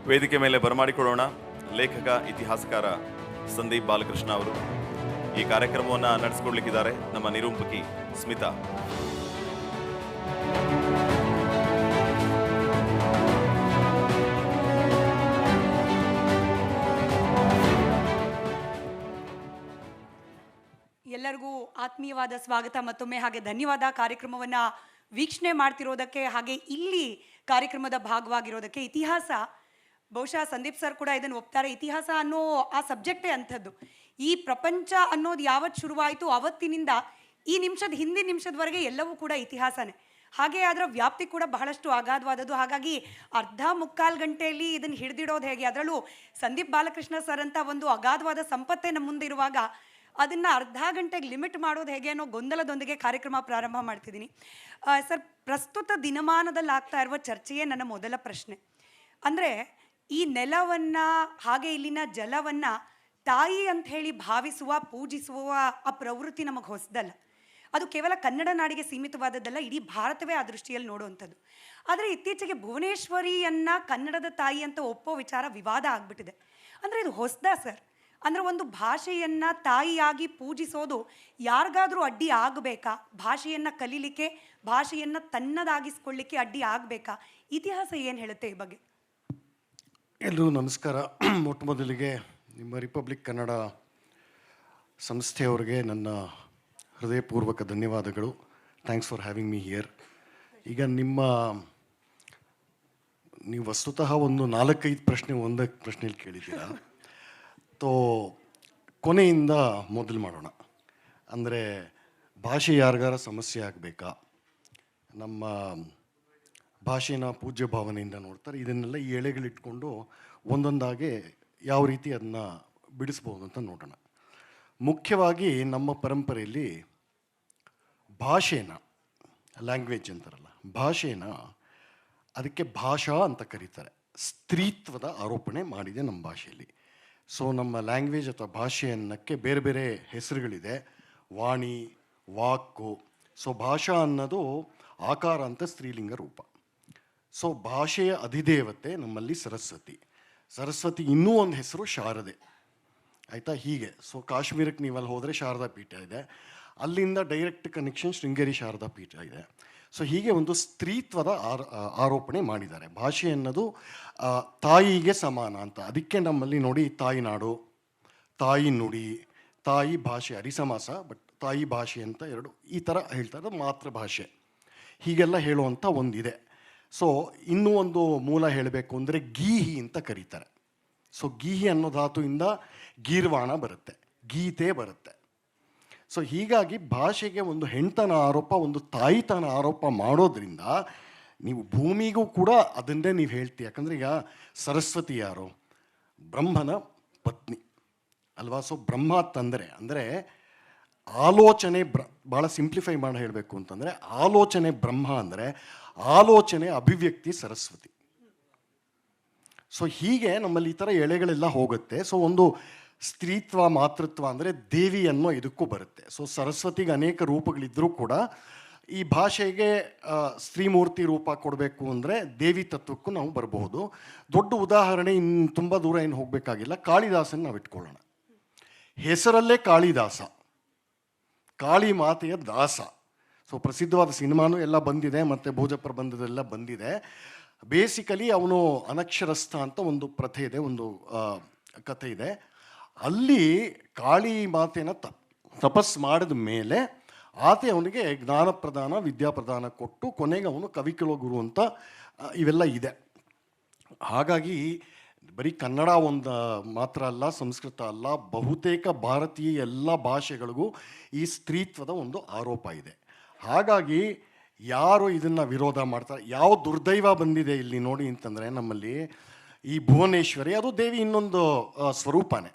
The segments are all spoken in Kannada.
ವೇದಿಕೆ ಮೇಲೆ ಬರಮಾಡಿಕೊಳ್ಳೋಣ ಲೇಖಕ ಇತಿಹಾಸಕಾರ ಸಂದೀಪ್ ಬಾಲಕೃಷ್ಣ ಅವರು. ಈ ಕಾರ್ಯಕ್ರಮವನ್ನು ನಡೆಸಿಕೊಡ್ಲಿಕ್ಕಿದ್ದಾರೆ ನಮ್ಮ ನಿರೂಪಕಿ ಸ್ಮಿತಾ. ಎಲ್ಲರಿಗೂ ಆತ್ಮೀಯವಾದ ಸ್ವಾಗತ ಮತ್ತೊಮ್ಮೆ. ಹಾಗೆ ಧನ್ಯವಾದ ಕಾರ್ಯಕ್ರಮವನ್ನು ವೀಕ್ಷಣೆ ಮಾಡ್ತಿರೋದಕ್ಕೆ, ಹಾಗೆ ಇಲ್ಲಿ ಕಾರ್ಯಕ್ರಮದ ಭಾಗವಾಗಿರೋದಕ್ಕೆ. ಇತಿಹಾಸ ಬಹುಶಃ ಸಂದೀಪ್ ಸರ್ ಕೂಡ ಇದನ್ನು ಒಪ್ತಾರೆ. ಇತಿಹಾಸ ಅನ್ನೋ ಆ ಸಬ್ಜೆಕ್ಟೇ ಅಂಥದ್ದು. ಈ ಪ್ರಪಂಚ ಅನ್ನೋದು ಯಾವತ್ತು ಶುರುವಾಯಿತು ಅವತ್ತಿನಿಂದ ಈ ನಿಮಿಷದ ಹಿಂದಿನ ನಿಮಿಷದವರೆಗೆ ಎಲ್ಲವೂ ಕೂಡ ಇತಿಹಾಸನೇ. ಹಾಗೆ ಅದರ ವ್ಯಾಪ್ತಿ ಕೂಡ ಬಹಳಷ್ಟು ಅಗಾಧವಾದದ್ದು. ಹಾಗಾಗಿ ಅರ್ಧ ಮುಕ್ಕಾಲು ಗಂಟೆಯಲ್ಲಿ ಇದನ್ನು ಹಿಡಿದಿಡೋದು ಹೇಗೆ, ಅದರಲ್ಲೂ ಸಂದೀಪ್ ಬಾಲಕೃಷ್ಣ ಸರ್ ಅಂತ ಒಂದು ಅಗಾಧವಾದ ಸಂಪತ್ತೇ ನಮ್ಮ ಮುಂದೆ ಇರುವಾಗ ಅದನ್ನು ಅರ್ಧ ಗಂಟೆಗೆ ಲಿಮಿಟ್ ಮಾಡೋದು ಹೇಗೆ ಅನ್ನೋ ಗೊಂದಲದೊಂದಿಗೆ ಕಾರ್ಯಕ್ರಮ ಪ್ರಾರಂಭ ಮಾಡ್ತಿದ್ದೀನಿ. ಸರ್, ಪ್ರಸ್ತುತ ದಿನಮಾನದಲ್ಲಿ ಆಗ್ತಾ ಇರುವ ಚರ್ಚೆಯೇ ನನ್ನ ಮೊದಲ ಪ್ರಶ್ನೆ. ಅಂದರೆ ಈ ನೆಲವನ್ನು ಹಾಗೆ ಇಲ್ಲಿನ ಜಲವನ್ನು ತಾಯಿ ಅಂತ ಹೇಳಿ ಭಾವಿಸುವ, ಪೂಜಿಸುವ ಆ ಪ್ರವೃತ್ತಿ ನಮಗೆ ಹೊಸದಲ್ಲ. ಅದು ಕೇವಲ ಕನ್ನಡ ನಾಡಿಗೆ ಸೀಮಿತವಾದದ್ದಲ್ಲ, ಇಡೀ ಭಾರತವೇ ಆ ದೃಷ್ಟಿಯಲ್ಲಿ ನೋಡುವಂಥದ್ದು. ಆದರೆ ಇತ್ತೀಚೆಗೆ ಭುವನೇಶ್ವರಿಯನ್ನು ಕನ್ನಡದ ತಾಯಿ ಅಂತ ಒಪ್ಪೋ ವಿಚಾರ ವಿವಾದ ಆಗಿಬಿಟ್ಟಿದೆ. ಅಂದರೆ ಇದು ಹೊಸದಾ ಸರ್? ಅಂದರೆ ಒಂದು ಭಾಷೆಯನ್ನು ತಾಯಿಯಾಗಿ ಪೂಜಿಸೋದು ಯಾರಿಗಾದರೂ ಅಡ್ಡಿ ಆಗಬೇಕಾ? ಭಾಷೆಯನ್ನು ಕಲೀಲಿಕ್ಕೆ, ಭಾಷೆಯನ್ನು ತನ್ನದಾಗಿಸ್ಕೊಳ್ಳಿಕ್ಕೆ ಅಡ್ಡಿ ಆಗಬೇಕಾ? ಇತಿಹಾಸ ಏನು ಹೇಳುತ್ತೆ ಈ ಬಗ್ಗೆ? ಎಲ್ಲರೂ ನಮಸ್ಕಾರ. ಮೊಟ್ಟ ಮೊದಲಿಗೆ ನಿಮ್ಮ ರಿಪಬ್ಲಿಕ್ ಕನ್ನಡ ಸಂಸ್ಥೆಯವರಿಗೆ ನನ್ನ ಹೃದಯಪೂರ್ವಕ ಧನ್ಯವಾದಗಳು. Thanks for having me here. ಈಗ ನೀವು ವಸ್ತುತಃ ಒಂದು 4-5 ಪ್ರಶ್ನೆ ಒಂದೇ ಪ್ರಶ್ನೆಯಲ್ಲಿ ಕೇಳಿದ್ದೀರಾ. ತೋ ಕೊನೆಯಿಂದ ಮೊದಲು ಮಾಡೋಣ. ಅಂದರೆ ಭಾಷೆ ಯಾರಿಗಾರ ಸಮಸ್ಯೆ ಆಗಬೇಕಾ, ನಮ್ಮ ಭಾಷೆನ ಪೂಜ್ಯ ಭಾವನೆಯಿಂದ ನೋಡ್ತಾರೆ, ಇದನ್ನೆಲ್ಲ ಈ ಎಳೆಗಳಿಟ್ಕೊಂಡು ಒಂದೊಂದಾಗೆ ಯಾವ ರೀತಿ ಅದನ್ನು ಬಿಡಿಸ್ಬೋದು ಅಂತ ನೋಡೋಣ. ಮುಖ್ಯವಾಗಿ ನಮ್ಮ ಪರಂಪರೆಯಲ್ಲಿ ಭಾಷೆನ, ಲ್ಯಾಂಗ್ವೇಜ್ ಅಂತಾರಲ್ಲ, ಭಾಷೆನ ಅದಕ್ಕೆ ಭಾಷಾ ಅಂತ ಕರೀತಾರೆ. ಸ್ತ್ರೀತ್ವದ ಆರೋಪಣೆ ಮಾಡಿದೆ ನಮ್ಮ ಭಾಷೆಯಲ್ಲಿ. ಸೊ ನಮ್ಮ ಲ್ಯಾಂಗ್ವೇಜ್ ಅಥವಾ ಭಾಷೆ ಅನ್ನೋಕ್ಕೆ ಬೇರೆ ಬೇರೆ ಹೆಸರುಗಳಿದೆ. ವಾಣಿ, ವಾಕು. ಸೊ ಭಾಷಾ ಅನ್ನೋದು ಆಕಾರ ಅಂತ ಸ್ತ್ರೀಲಿಂಗ ರೂಪ. ಸೊ ಭಾಷೆಯ ಅಧಿದೇವತೆ ನಮ್ಮಲ್ಲಿ ಸರಸ್ವತಿ ಇನ್ನೂ ಒಂದು ಹೆಸರು ಶಾರದೆ, ಆಯಿತಾ? ಹೀಗೆ. ಸೊ ಕಾಶ್ಮೀರಕ್ಕೆ ನೀವಲ್ಲಿ ಹೋದರೆ ಶಾರದಾ ಪೀಠ ಇದೆ, ಅಲ್ಲಿಂದ ಡೈರೆಕ್ಟ್ ಕನೆಕ್ಷನ್ ಶೃಂಗೇರಿ ಶಾರದಾ ಪೀಠ ಇದೆ. ಸೊ ಹೀಗೆ ಒಂದು ಸ್ತ್ರೀತ್ವದ ಆರೋಪಣೆ ಮಾಡಿದ್ದಾರೆ. ಭಾಷೆ ಅನ್ನೋದು ತಾಯಿಗೆ ಸಮಾನ ಅಂತ. ಅದಕ್ಕೆ ನಮ್ಮಲ್ಲಿ ನೋಡಿ ತಾಯಿನಾಡು, ತಾಯಿ ನುಡಿ, ತಾಯಿ ಭಾಷೆ, ಅರಿಸಮಾಸ, ಬಟ್ ತಾಯಿ ಭಾಷೆ ಅಂತ ಎರಡು ಈ ಥರ ಹೇಳ್ತಾರೆ. ಮಾತೃಭಾಷೆ ಹೀಗೆಲ್ಲ ಹೇಳುವಂಥ ಒಂದಿದೆ. ಸೊ ಇನ್ನೂ ಒಂದು ಮೂಲ ಹೇಳಬೇಕು ಅಂದರೆ ಗೀಹಿ ಅಂತ ಕರೀತಾರೆ. ಸೊ ಗೀಹಿ ಅನ್ನೋ ಧಾತುವಿಂದ ಗೀರ್ವಾಣ ಬರುತ್ತೆ, ಗೀತೆ ಬರುತ್ತೆ. ಸೊ ಹೀಗಾಗಿ ಭಾಷೆಗೆ ಒಂದು ಹೆಣ್ತನ ಆರೋಪ, ಒಂದು ತಾಯಿತನ ಆರೋಪ ಮಾಡೋದ್ರಿಂದ ನೀವು ಭೂಮಿಗೂ ಕೂಡ ಅದನ್ನೇ ನೀವು ಹೇಳ್ತೀವಿ. ಯಾಕಂದರೆ ಈಗ ಸರಸ್ವತಿ ಯಾರು? ಬ್ರಹ್ಮನ ಪತ್ನಿ ಅಲ್ವಾ? ಸೊ ಬ್ರಹ್ಮ ತಂದರೆ ಅಂದರೆ ಆಲೋಚನೆ, ಭಾಳ ಸಿಂಪ್ಲಿಫೈ ಮಾಡಿ ಹೇಳಬೇಕು ಅಂತಂದರೆ ಆಲೋಚನೆ ಬ್ರಹ್ಮ ಅಂದರೆ ಆಲೋಚನೆ ಅಭಿವ್ಯಕ್ತಿ ಸರಸ್ವತಿ. ಸೊ ಹೀಗೆ ನಮ್ಮಲ್ಲಿ ಈ ಥರ ಎಳೆಗಳೆಲ್ಲ ಹೋಗುತ್ತೆ. ಸೊ ಒಂದು ಸ್ತ್ರೀತ್ವ, ಮಾತೃತ್ವ ಅಂದರೆ ದೇವಿ ಅನ್ನೋ ಇದಕ್ಕೂ ಬರುತ್ತೆ. ಸೊ ಸರಸ್ವತಿಗೆ ಅನೇಕ ರೂಪಗಳಿದ್ದರೂ ಕೂಡ ಈ ಭಾಷೆಗೆ ಸ್ತ್ರೀಮೂರ್ತಿ ರೂಪ ಕೊಡಬೇಕು ಅಂದರೆ ದೇವಿ ತತ್ವಕ್ಕೂ ನಾವು ಬರಬಹುದು. ದೊಡ್ಡ ಉದಾಹರಣೆ, ಇನ್ನು ತುಂಬ ದೂರ ಏನು ಹೋಗಬೇಕಾಗಿಲ್ಲ, ಕಾಳಿದಾಸನ ನಾವು ಇಟ್ಕೊಳ್ಳೋಣ. ಹೆಸರಲ್ಲೇ ಕಾಳಿದಾಸ, ಕಾಳಿ ಮಾತೆಯ ದಾಸ. ಸೊ ಪ್ರಸಿದ್ಧವಾದ ಸಿನಿಮಾನೂ ಎಲ್ಲ ಬಂದಿದೆ, ಮತ್ತು ಭೋಜ ಪ್ರಬಂಧದೆಲ್ಲ ಬಂದಿದೆ. ಬೇಸಿಕಲಿ ಅವನು ಅನಕ್ಷರಸ್ಥ ಅಂತ ಒಂದು ಪ್ರಥೆ ಇದೆ, ಒಂದು ಕಥೆ ಇದೆ. ಅಲ್ಲಿ ಕಾಳಿ ಮಾತೆನ ತಪಸ್ ಮಾಡಿದ ಮೇಲೆ ಆತೆ ಅವನಿಗೆ ಜ್ಞಾನ ಪ್ರದಾನ, ವಿದ್ಯಾಪ್ರದಾನ ಕೊಟ್ಟು ಕೊನೆಗೆ ಅವನು ಕವಿಕುಲ ಗುರು ಅಂತ ಇವೆಲ್ಲ ಇದೆ. ಹಾಗಾಗಿ ಬರೀ ಕನ್ನಡ ಒಂದು ಮಾತ್ರ ಅಲ್ಲ, ಸಂಸ್ಕೃತ ಅಲ್ಲ, ಬಹುತೇಕ ಭಾರತೀಯ ಎಲ್ಲ ಭಾಷೆಗಳಿಗೂ ಈ ಸ್ತ್ರೀತ್ವದ ಒಂದು ಆರೋಪ ಇದೆ. ಹಾಗಾಗಿ ಯಾರು ಇದನ್ನು ವಿರೋಧ ಮಾಡ್ತಾರೆ, ಯಾವ ದುರ್ದೈವ ಬಂದಿದೆ ಇಲ್ಲಿ ನೋಡಿ ಅಂತಂದರೆ, ನಮ್ಮಲ್ಲಿ ಈ ಭುವನೇಶ್ವರಿ ಅದು ದೇವಿ ಇನ್ನೊಂದು ಸ್ವರೂಪನೇ.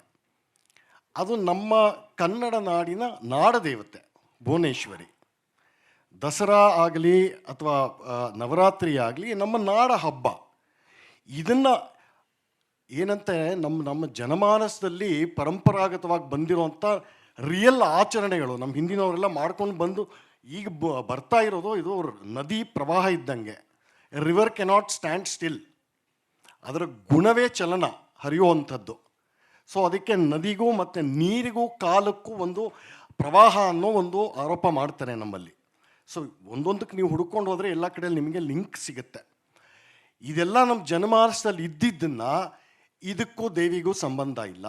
ಅದು ನಮ್ಮ ಕನ್ನಡ ನಾಡಿನ ನಾಡದೇವತೆ ಭುವನೇಶ್ವರಿ. ದಸರಾ ಆಗಲಿ ಅಥವಾ ನವರಾತ್ರಿ ಆಗಲಿ ನಮ್ಮ ನಾಡ ಹಬ್ಬ. ಇದನ್ನು ಏನಂತೆ ನಮ್ಮ ಜನಮಾನಸದಲ್ಲಿ ಪರಂಪರಾಗತವಾಗಿ ಬಂದಿರೋಂಥ ರಿಯಲ್ ಆಚರಣೆಗಳು ನಮ್ಮ ಹಿಂದಿನವರೆಲ್ಲ ಮಾಡ್ಕೊಂಡು ಬಂದು ಈಗ ಬರ್ತಾ ಇರೋದು ಇದು ನದಿ ಪ್ರವಾಹ ಇದ್ದಂಗೆ. River cannot stand still. ಅದರ ಗುಣವೇ ಚಲನ, ಹರಿಯುವಂಥದ್ದು. ಸೊ ಅದಕ್ಕೆ ನದಿಗೂ ಮತ್ತು ನೀರಿಗೂ ಕಾಲಕ್ಕೂ ಒಂದು ಪ್ರವಾಹ ಅನ್ನೋ ಒಂದು ಆರೋಪ ಮಾಡ್ತಾರೆ ನಮ್ಮಲ್ಲಿ. ಸೊ ಒಂದೊಂದಕ್ಕೆ ನೀವು ಹುಡ್ಕೊಂಡು ಹೋದರೆ ಎಲ್ಲ ಕಡೆಯಲ್ಲಿ ನಿಮಗೆ ಲಿಂಕ್ ಸಿಗುತ್ತೆ. ಇದೆಲ್ಲ ನಮ್ಮ ಜನಮಾನಸದಲ್ಲಿ ಇದ್ದಿದ್ದನ್ನು ಇದಕ್ಕೂ ದೇವಿಗೂ ಸಂಬಂಧ ಇಲ್ಲ,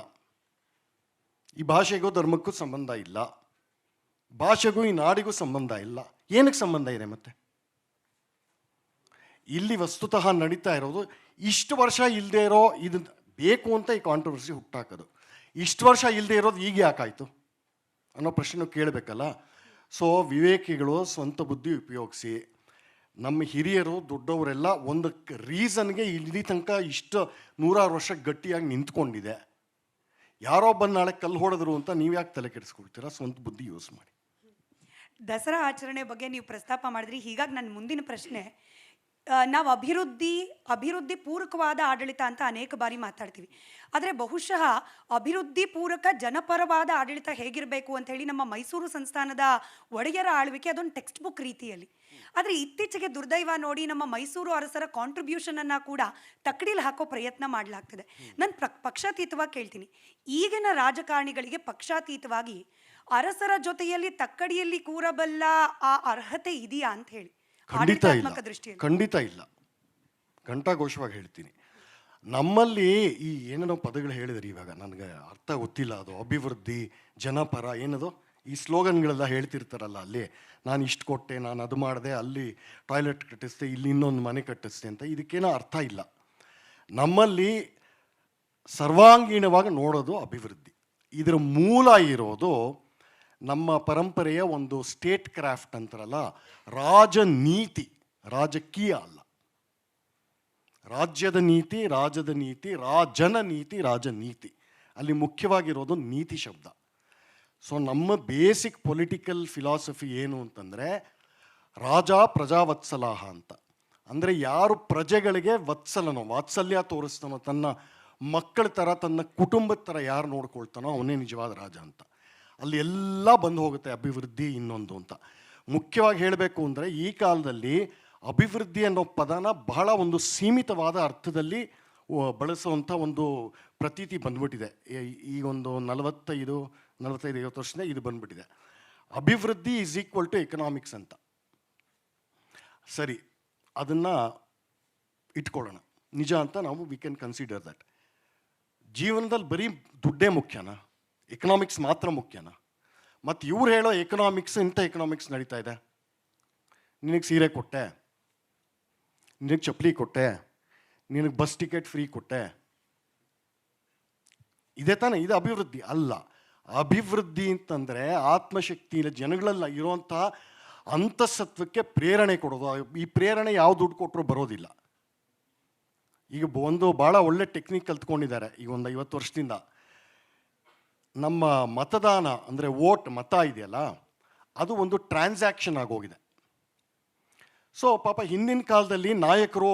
ಈ ಭಾಷೆಗೂ ಧರ್ಮಕ್ಕೂ ಸಂಬಂಧ ಇಲ್ಲ, ಭಾಷೆಗೂ ಈ ನಾಡಿಗೂ ಸಂಬಂಧ ಇಲ್ಲ. ಏನಕ್ಕೆ ಸಂಬಂಧ ಇದೆ ಮತ್ತೆ? ಇಲ್ಲಿ ವಸ್ತುತಃ ನಡೀತಾ ಇರೋದು ಇಷ್ಟು ವರ್ಷ ಇಲ್ಲದೆ ಇರೋ, ಇದು ಬೇಕು ಅಂತ ಈ ಕಾಂಟ್ರವರ್ಸಿ ಹುಟ್ಟಾಕೋದು. ಇಷ್ಟು ವರ್ಷ ಇಲ್ಲದೆ ಇರೋದು ಈಗ ಯಾಕಾಯಿತು ಅನ್ನೋ ಪ್ರಶ್ನೆ ಕೇಳಬೇಕಲ್ಲ. ಸೊ ವಿವೇಕಿಗಳು ಸ್ವಂತ ಬುದ್ಧಿ ಉಪಯೋಗಿಸಿ, ನಮ್ಮ ಹಿರಿಯರು ದೊಡ್ಡವರೆಲ್ಲ ಒಂದು ರೀಸನ್ಗೆ ಇಲ್ಲಿ ತನಕ ಇಷ್ಟು 100 ವರ್ಷ ಗಟ್ಟಿಯಾಗಿ ನಿಂತ್ಕೊಂಡಿದೆ. ಯಾರೋ ಬಂದು ನಾಳೆ ಕಲ್ಲು ಹೊಡೆದ್ರು ಅಂತ ನೀವು ಯಾಕೆ ತಲೆ ಕೆಡಿಸ್ಕೊಳ್ತೀರಾ? ಸ್ವಂತ ಬುದ್ಧಿ ಯೂಸ್ ಮಾಡಿ. ದಸರಾ ಆಚರಣೆ ಬಗ್ಗೆ ನೀವು ಪ್ರಸ್ತಾಪ ಮಾಡಿದ್ರಿ. ಹೀಗಾಗಿ ನನ್ನ ಮುಂದಿನ ಪ್ರಶ್ನೆ, ನಾವು ಅಭಿವೃದ್ಧಿ ಪೂರಕವಾದ ಆಡಳಿತ ಅಂತ ಅನೇಕ ಬಾರಿ ಮಾತಾಡ್ತೀವಿ. ಆದರೆ ಬಹುಶಃ ಅಭಿವೃದ್ಧಿ ಪೂರಕ ಜನಪರವಾದ ಆಡಳಿತ ಹೇಗಿರಬೇಕು ಅಂತ ಹೇಳಿ ನಮ್ಮ ಮೈಸೂರು ಸಂಸ್ಥಾನದ ಒಡೆಯರ ಆಳ್ವಿಕೆ ಅದೊಂದು ಟೆಕ್ಸ್ಟ್ ಬುಕ್ ರೀತಿಯಲ್ಲಿ. ಆದರೆ ಇತ್ತೀಚೆಗೆ ದುರ್ದೈವ ನೋಡಿ ನಮ್ಮ ಮೈಸೂರು ಅರಸರ ಕಾಂಟ್ರಿಬ್ಯೂಷನನ್ನು ಕೂಡ ತಕ್ಕಡಿಲಿ ಹಾಕೋ ಪ್ರಯತ್ನ ಮಾಡಲಾಗ್ತದೆ. ನಾನು ಪಕ್ಷಾತೀತವಾಗಿ ಕೇಳ್ತೀನಿ, ಈಗಿನ ರಾಜಕಾರಣಿಗಳಿಗೆ ಪಕ್ಷಾತೀತವಾಗಿ ಅರಸರ ಜೊತೆಯಲ್ಲಿ ತಕ್ಕಡಿಯಲ್ಲಿ ಕೂರಬಲ್ಲ ಆ ಅರ್ಹತೆ ಇದೆಯಾ ಅಂತ ಹೇಳಿ ಖಂಡಿತ ಇಲ್ಲ, ದೃಷ್ಟಿಯಲ್ಲಿ? ಖಂಡಿತ ಇಲ್ಲ. ಘಂಟಾಘೋಷವಾಗಿ ಹೇಳ್ತೀನಿ. ನಮ್ಮಲ್ಲಿ ಈ ಏನೇನೋ ಪದಗಳು ಹೇಳಿದ್ರಿ, ಇವಾಗ ನನಗೆ ಅರ್ಥ ಗೊತ್ತಿಲ್ಲ. ಅದು ಅಭಿವೃದ್ಧಿ, ಜನಪರ, ಏನದು ಈ ಸ್ಲೋಗನ್ಗಳೆಲ್ಲ ಹೇಳ್ತಿರ್ತಾರಲ್ಲ, ಅಲ್ಲಿ ನಾನು ಇಷ್ಟು ಕೊಟ್ಟೆ, ನಾನು ಅದು ಮಾಡಿದೆ, ಅಲ್ಲಿ ಟಾಯ್ಲೆಟ್ ಕಟ್ಟಿಸ್ದೆ, ಇಲ್ಲಿ ಇನ್ನೊಂದು ಮನೆ ಕಟ್ಟಿಸ್ದೆ ಅಂತ, ಇದಕ್ಕೇನೋ ಅರ್ಥ ಇಲ್ಲ. ನಮ್ಮಲ್ಲಿ ಸರ್ವಾಂಗೀಣವಾಗಿ ನೋಡೋದು ಅಭಿವೃದ್ಧಿ. ಇದರ ಮೂಲ ಇರೋದು ನಮ್ಮ ಪರಂಪರೆಯ ಒಂದು ಸ್ಟೇಟ್ ಕ್ರಾಫ್ಟ್ ಅಂತಾರಲ್ಲ, ರಾಜನೀತಿ, ರಾಜಕೀಯ ಅಲ್ಲ. ರಾಜ್ಯದ ನೀತಿ, ರಾಜದ ನೀತಿ, ರಾಜನ ನೀತಿ, ರಾಜನೀತಿ. ಅಲ್ಲಿ ಮುಖ್ಯವಾಗಿರೋದು ನೀತಿ ಶಬ್ದ. ಸೊ ನಮ್ಮ ಬೇಸಿಕ್ ಪೊಲಿಟಿಕಲ್ ಫಿಲಾಸಫಿ ಏನು ಅಂತಂದರೆ ರಾಜ ಪ್ರಜಾವತ್ಸಲಾಹ ಅಂತ. ಅಂದರೆ ಯಾರು ಪ್ರಜೆಗಳಿಗೆ ವಾತ್ಸಲ್ಯ ತೋರಿಸ್ತಾನೋ, ತನ್ನ ಮಕ್ಕಳ ಥರ, ತನ್ನ ಕುಟುಂಬದ ಥರ ಯಾರು ನೋಡ್ಕೊಳ್ತಾನೋ ಅವನೇ ನಿಜವಾದ ರಾಜ ಅಂತ. ಅಲ್ಲಿ ಎಲ್ಲ ಬಂದು ಹೋಗುತ್ತೆ ಅಭಿವೃದ್ಧಿ ಇನ್ನೊಂದು ಅಂತ. ಮುಖ್ಯವಾಗಿ ಹೇಳಬೇಕು ಅಂದರೆ ಈ ಕಾಲದಲ್ಲಿ ಅಭಿವೃದ್ಧಿ ಅನ್ನೋ ಪದನ ಬಹಳ ಒಂದು ಸೀಮಿತವಾದ ಅರ್ಥದಲ್ಲಿ ಬಳಸುವಂಥ ಒಂದು ಪ್ರತೀತಿ ಬಂದ್ಬಿಟ್ಟಿದೆ. ಈಗೊಂದು 45-50 ವರ್ಷದಿಂದ ಇದು ಬಂದ್ಬಿಟ್ಟಿದೆ. ಅಭಿವೃದ್ಧಿ ಈಸ್ ಈಕ್ವಲ್ ಟು ಎಕನಾಮಿಕ್ಸ್ ಅಂತ. ಸರಿ, ಅದನ್ನು ಇಟ್ಕೊಳ್ಳೋಣ, ನಿಜ ಅಂತ ನಾವು ವಿ ಕ್ಯಾನ್ ಕನ್ಸಿಡರ್ ದಟ್. ಜೀವನದಲ್ಲಿ ಬರೀ ದುಡ್ಡೇ ಮುಖ್ಯನಾ? ಎಕನಾಮಿಕ್ಸ್ ಮಾತ್ರ ಮುಖ್ಯನಾ? ಮತ್ತು ಇವ್ರು ಹೇಳೋ ಎಕನಾಮಿಕ್ಸ್, ಇಂಥ ಎಕನಾಮಿಕ್ಸ್ ನಡೀತಾ ಇದೆ. ನಿನಗೆ ಸೀರೆ ಕೊಟ್ಟೆ, ನಿನಗೆ ಚಪ್ಪಲಿ ಕೊಟ್ಟೆ, ನಿನಗೆ ಬಸ್ ಟಿಕೆಟ್ ಫ್ರೀ ಕೊಟ್ಟೆ, ಇದೇ ತಾನೇ ಇದು ಅಭಿವೃದ್ಧಿ? ಅಲ್ಲ. ಅಭಿವೃದ್ಧಿ ಅಂತಂದರೆ ಆತ್ಮಶಕ್ತಿ ಜನಗಳೆಲ್ಲ ಇರುವಂಥ ಅಂತಃಸತ್ವಕ್ಕೆ ಪ್ರೇರಣೆ ಕೊಡೋದು. ಈ ಪ್ರೇರಣೆ ಯಾವ ದುಡ್ಡು ಕೊಟ್ಟರು ಬರೋದಿಲ್ಲ. ಈಗ ಒಂದು ಭಾಳ ಒಳ್ಳೆ ಟೆಕ್ನಿಕ್ ಕಲ್ತ್ಕೊಂಡಿದ್ದಾರೆ ಈಗ ಒಂದು 50 ವರ್ಷದಿಂದ. ನಮ್ಮ ಮತದಾನ ಅಂದರೆ ಮತ ಇದೆಯಲ್ಲ, ಅದು ಒಂದು ಟ್ರಾನ್ಸಾಕ್ಷನ್ ಆಗೋಗಿದೆ. ಸೊ ಪಾಪ ಹಿಂದಿನ ಕಾಲದಲ್ಲಿ ನಾಯಕರು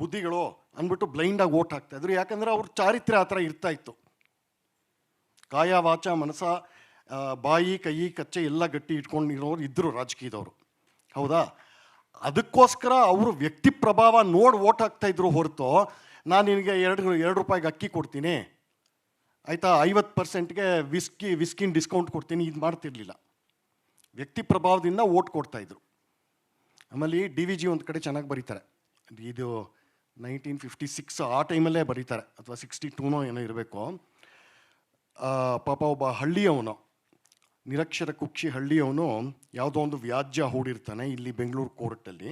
ಬುದ್ಧಿಗಳು ಅಂದ್ಬಿಟ್ಟು ಬ್ಲೈಂಡಾಗಿ ವೋಟ್ ಹಾಕ್ತಾಯಿದ್ರು. ಯಾಕಂದರೆ ಅವ್ರ ಚಾರಿತ್ರ್ಯ ಆ ಥರ ಇರ್ತಾ ಇತ್ತು. ಕಾಯ ವಾಚ ಮನಸ, ಬಾಯಿ ಕೈ ಕಚ್ಚೆ ಎಲ್ಲ ಗಟ್ಟಿ ಇಟ್ಕೊಂಡಿರೋರು ಇದ್ದರು ರಾಜಕೀಯದವರು, ಹೌದಾ? ಅದಕ್ಕೋಸ್ಕರ ಅವರು ವ್ಯಕ್ತಿ ಪ್ರಭಾವ ನೋಡಿ ವೋಟ್ ಹಾಕ್ತಾಯಿದ್ರು ಹೊರತು, ನಾನು ನಿನಗೆ 2 ರೂಪಾಯಿಗೆ ಅಕ್ಕಿ ಕೊಡ್ತೀನಿ ಆಯಿತಾ, 50%ಗೆ ವಿಸ್ಕಿನ್ ಡಿಸ್ಕೌಂಟ್ ಕೊಡ್ತೀನಿ, ಇದು ಮಾಡ್ತಿರ್ಲಿಲ್ಲ. ವ್ಯಕ್ತಿ ಪ್ರಭಾವದಿಂದ ವೋಟ್ ಕೊಡ್ತಾಯಿದ್ರು. ಆಮೇಲೆ DVG ಒಂದು ಕಡೆ ಚೆನ್ನಾಗಿ ಬರೀತಾರೆ, ಇದು 1956 ಆ ಟೈಮಲ್ಲೇ ಬರೀತಾರೆ, ಅಥವಾ 62 ಏನೋ ಇರಬೇಕು. ಪಾಪ ಒಬ್ಬ ಹಳ್ಳಿಯವನು, ನಿರಕ್ಷರ ಕುಕ್ಷಿ ಹಳ್ಳಿಯವನು, ಯಾವುದೋ ಒಂದು ವ್ಯಾಜ್ಯ ಹೂಡಿರ್ತಾನೆ ಇಲ್ಲಿ ಬೆಂಗಳೂರು ಕೋರ್ಟಲ್ಲಿ.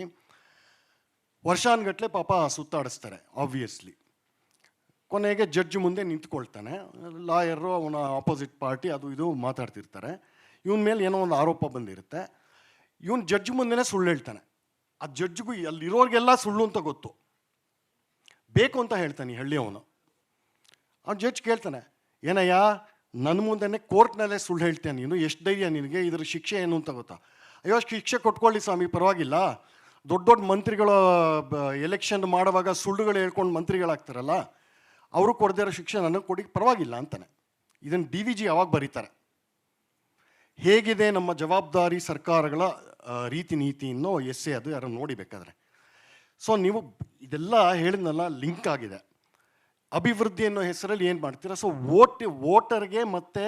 ವರ್ಷಾನುಗಟ್ಟಲೆ ಪಾಪ ಸುತ್ತಾಡಿಸ್ತಾರೆ ಆಬ್ವಿಯಸ್ಲಿ. ಕೊನೆಗೆ ಜಡ್ಜ್ ಮುಂದೆ ನಿಂತ್ಕೊಳ್ತಾನೆ. ಲಾಯರು, ಅವನ ಆಪೋಸಿಟ್ ಪಾರ್ಟಿ ಅದು ಇದು ಮಾತಾಡ್ತಿರ್ತಾರೆ. ಇವನ ಮೇಲೆ ಏನೋ ಒಂದು ಆರೋಪ ಬಂದಿರುತ್ತೆ. ಇವನು ಜಡ್ಜ್ ಮುಂದೆನೇ ಸುಳ್ಳು ಹೇಳ್ತಾನೆ. ಆ ಜಡ್ಜ್ಗೂ ಅಲ್ಲಿರೋರಿಗೆಲ್ಲ ಸುಳ್ಳು ಅಂತ ಗೊತ್ತು, ಬೇಕು ಅಂತ ಹೇಳ್ತಾನೆ ಈ ಹಳ್ಳಿಯವನು. ಆ ಜಡ್ಜ್ ಕೇಳ್ತಾನೆ, ಏನಯ್ಯ ನನ್ನ ಮುಂದೆನೇ ಕೋರ್ಟ್ನಲ್ಲೇ ಸುಳ್ಳು ಹೇಳ್ತೇನೆ ನೀನು, ಎಷ್ಟು ಧೈರ್ಯ ನಿನಗೆ, ಇದ್ರ ಶಿಕ್ಷೆ ಏನು ಅಂತ ಗೊತ್ತಾ? ಅಯ್ಯೋ ಶಿಕ್ಷೆ ಕೊಟ್ಕೊಳ್ಳಿ ಸ್ವಾಮಿ, ಪರವಾಗಿಲ್ಲ. ದೊಡ್ಡ ದೊಡ್ಡ ಮಂತ್ರಿಗಳು ಎಲೆಕ್ಷನ್ ಮಾಡುವಾಗ ಸುಳ್ಳುಗಳು ಹೇಳ್ಕೊಂಡು ಮಂತ್ರಿಗಳಾಗ್ತಾರಲ್ಲ, ಅವರು ಕೊಡದೇ ಇರೋ ಶಿಕ್ಷೆ ನನಗೆ ಕೊಡಿ, ಪರವಾಗಿಲ್ಲ ಅಂತಾನೆ. ಇದನ್ನು DVG ಯಾವಾಗ ಬರೀತಾರೆ. ಹೇಗಿದೆ ನಮ್ಮ ಜವಾಬ್ದಾರಿ ಸರ್ಕಾರಗಳ ರೀತಿ ನೀತಿ ಅನ್ನೋ ಎಸ್ಸೆ, ಅದು ಯಾರು ನೋಡಿಬೇಕಾದ್ರೆ. ಸೊ ನೀವು ಇದೆಲ್ಲ ಹೇಳಿದ್ನಲ್ಲ ಲಿಂಕ್ ಆಗಿದೆ. ಅಭಿವೃದ್ಧಿ ಅನ್ನೋ ಹೆಸರಲ್ಲಿ ಏನು ಮಾಡ್ತೀರಾ? ಸೊ ವೋಟರ್ಗೆ ಮತ್ತು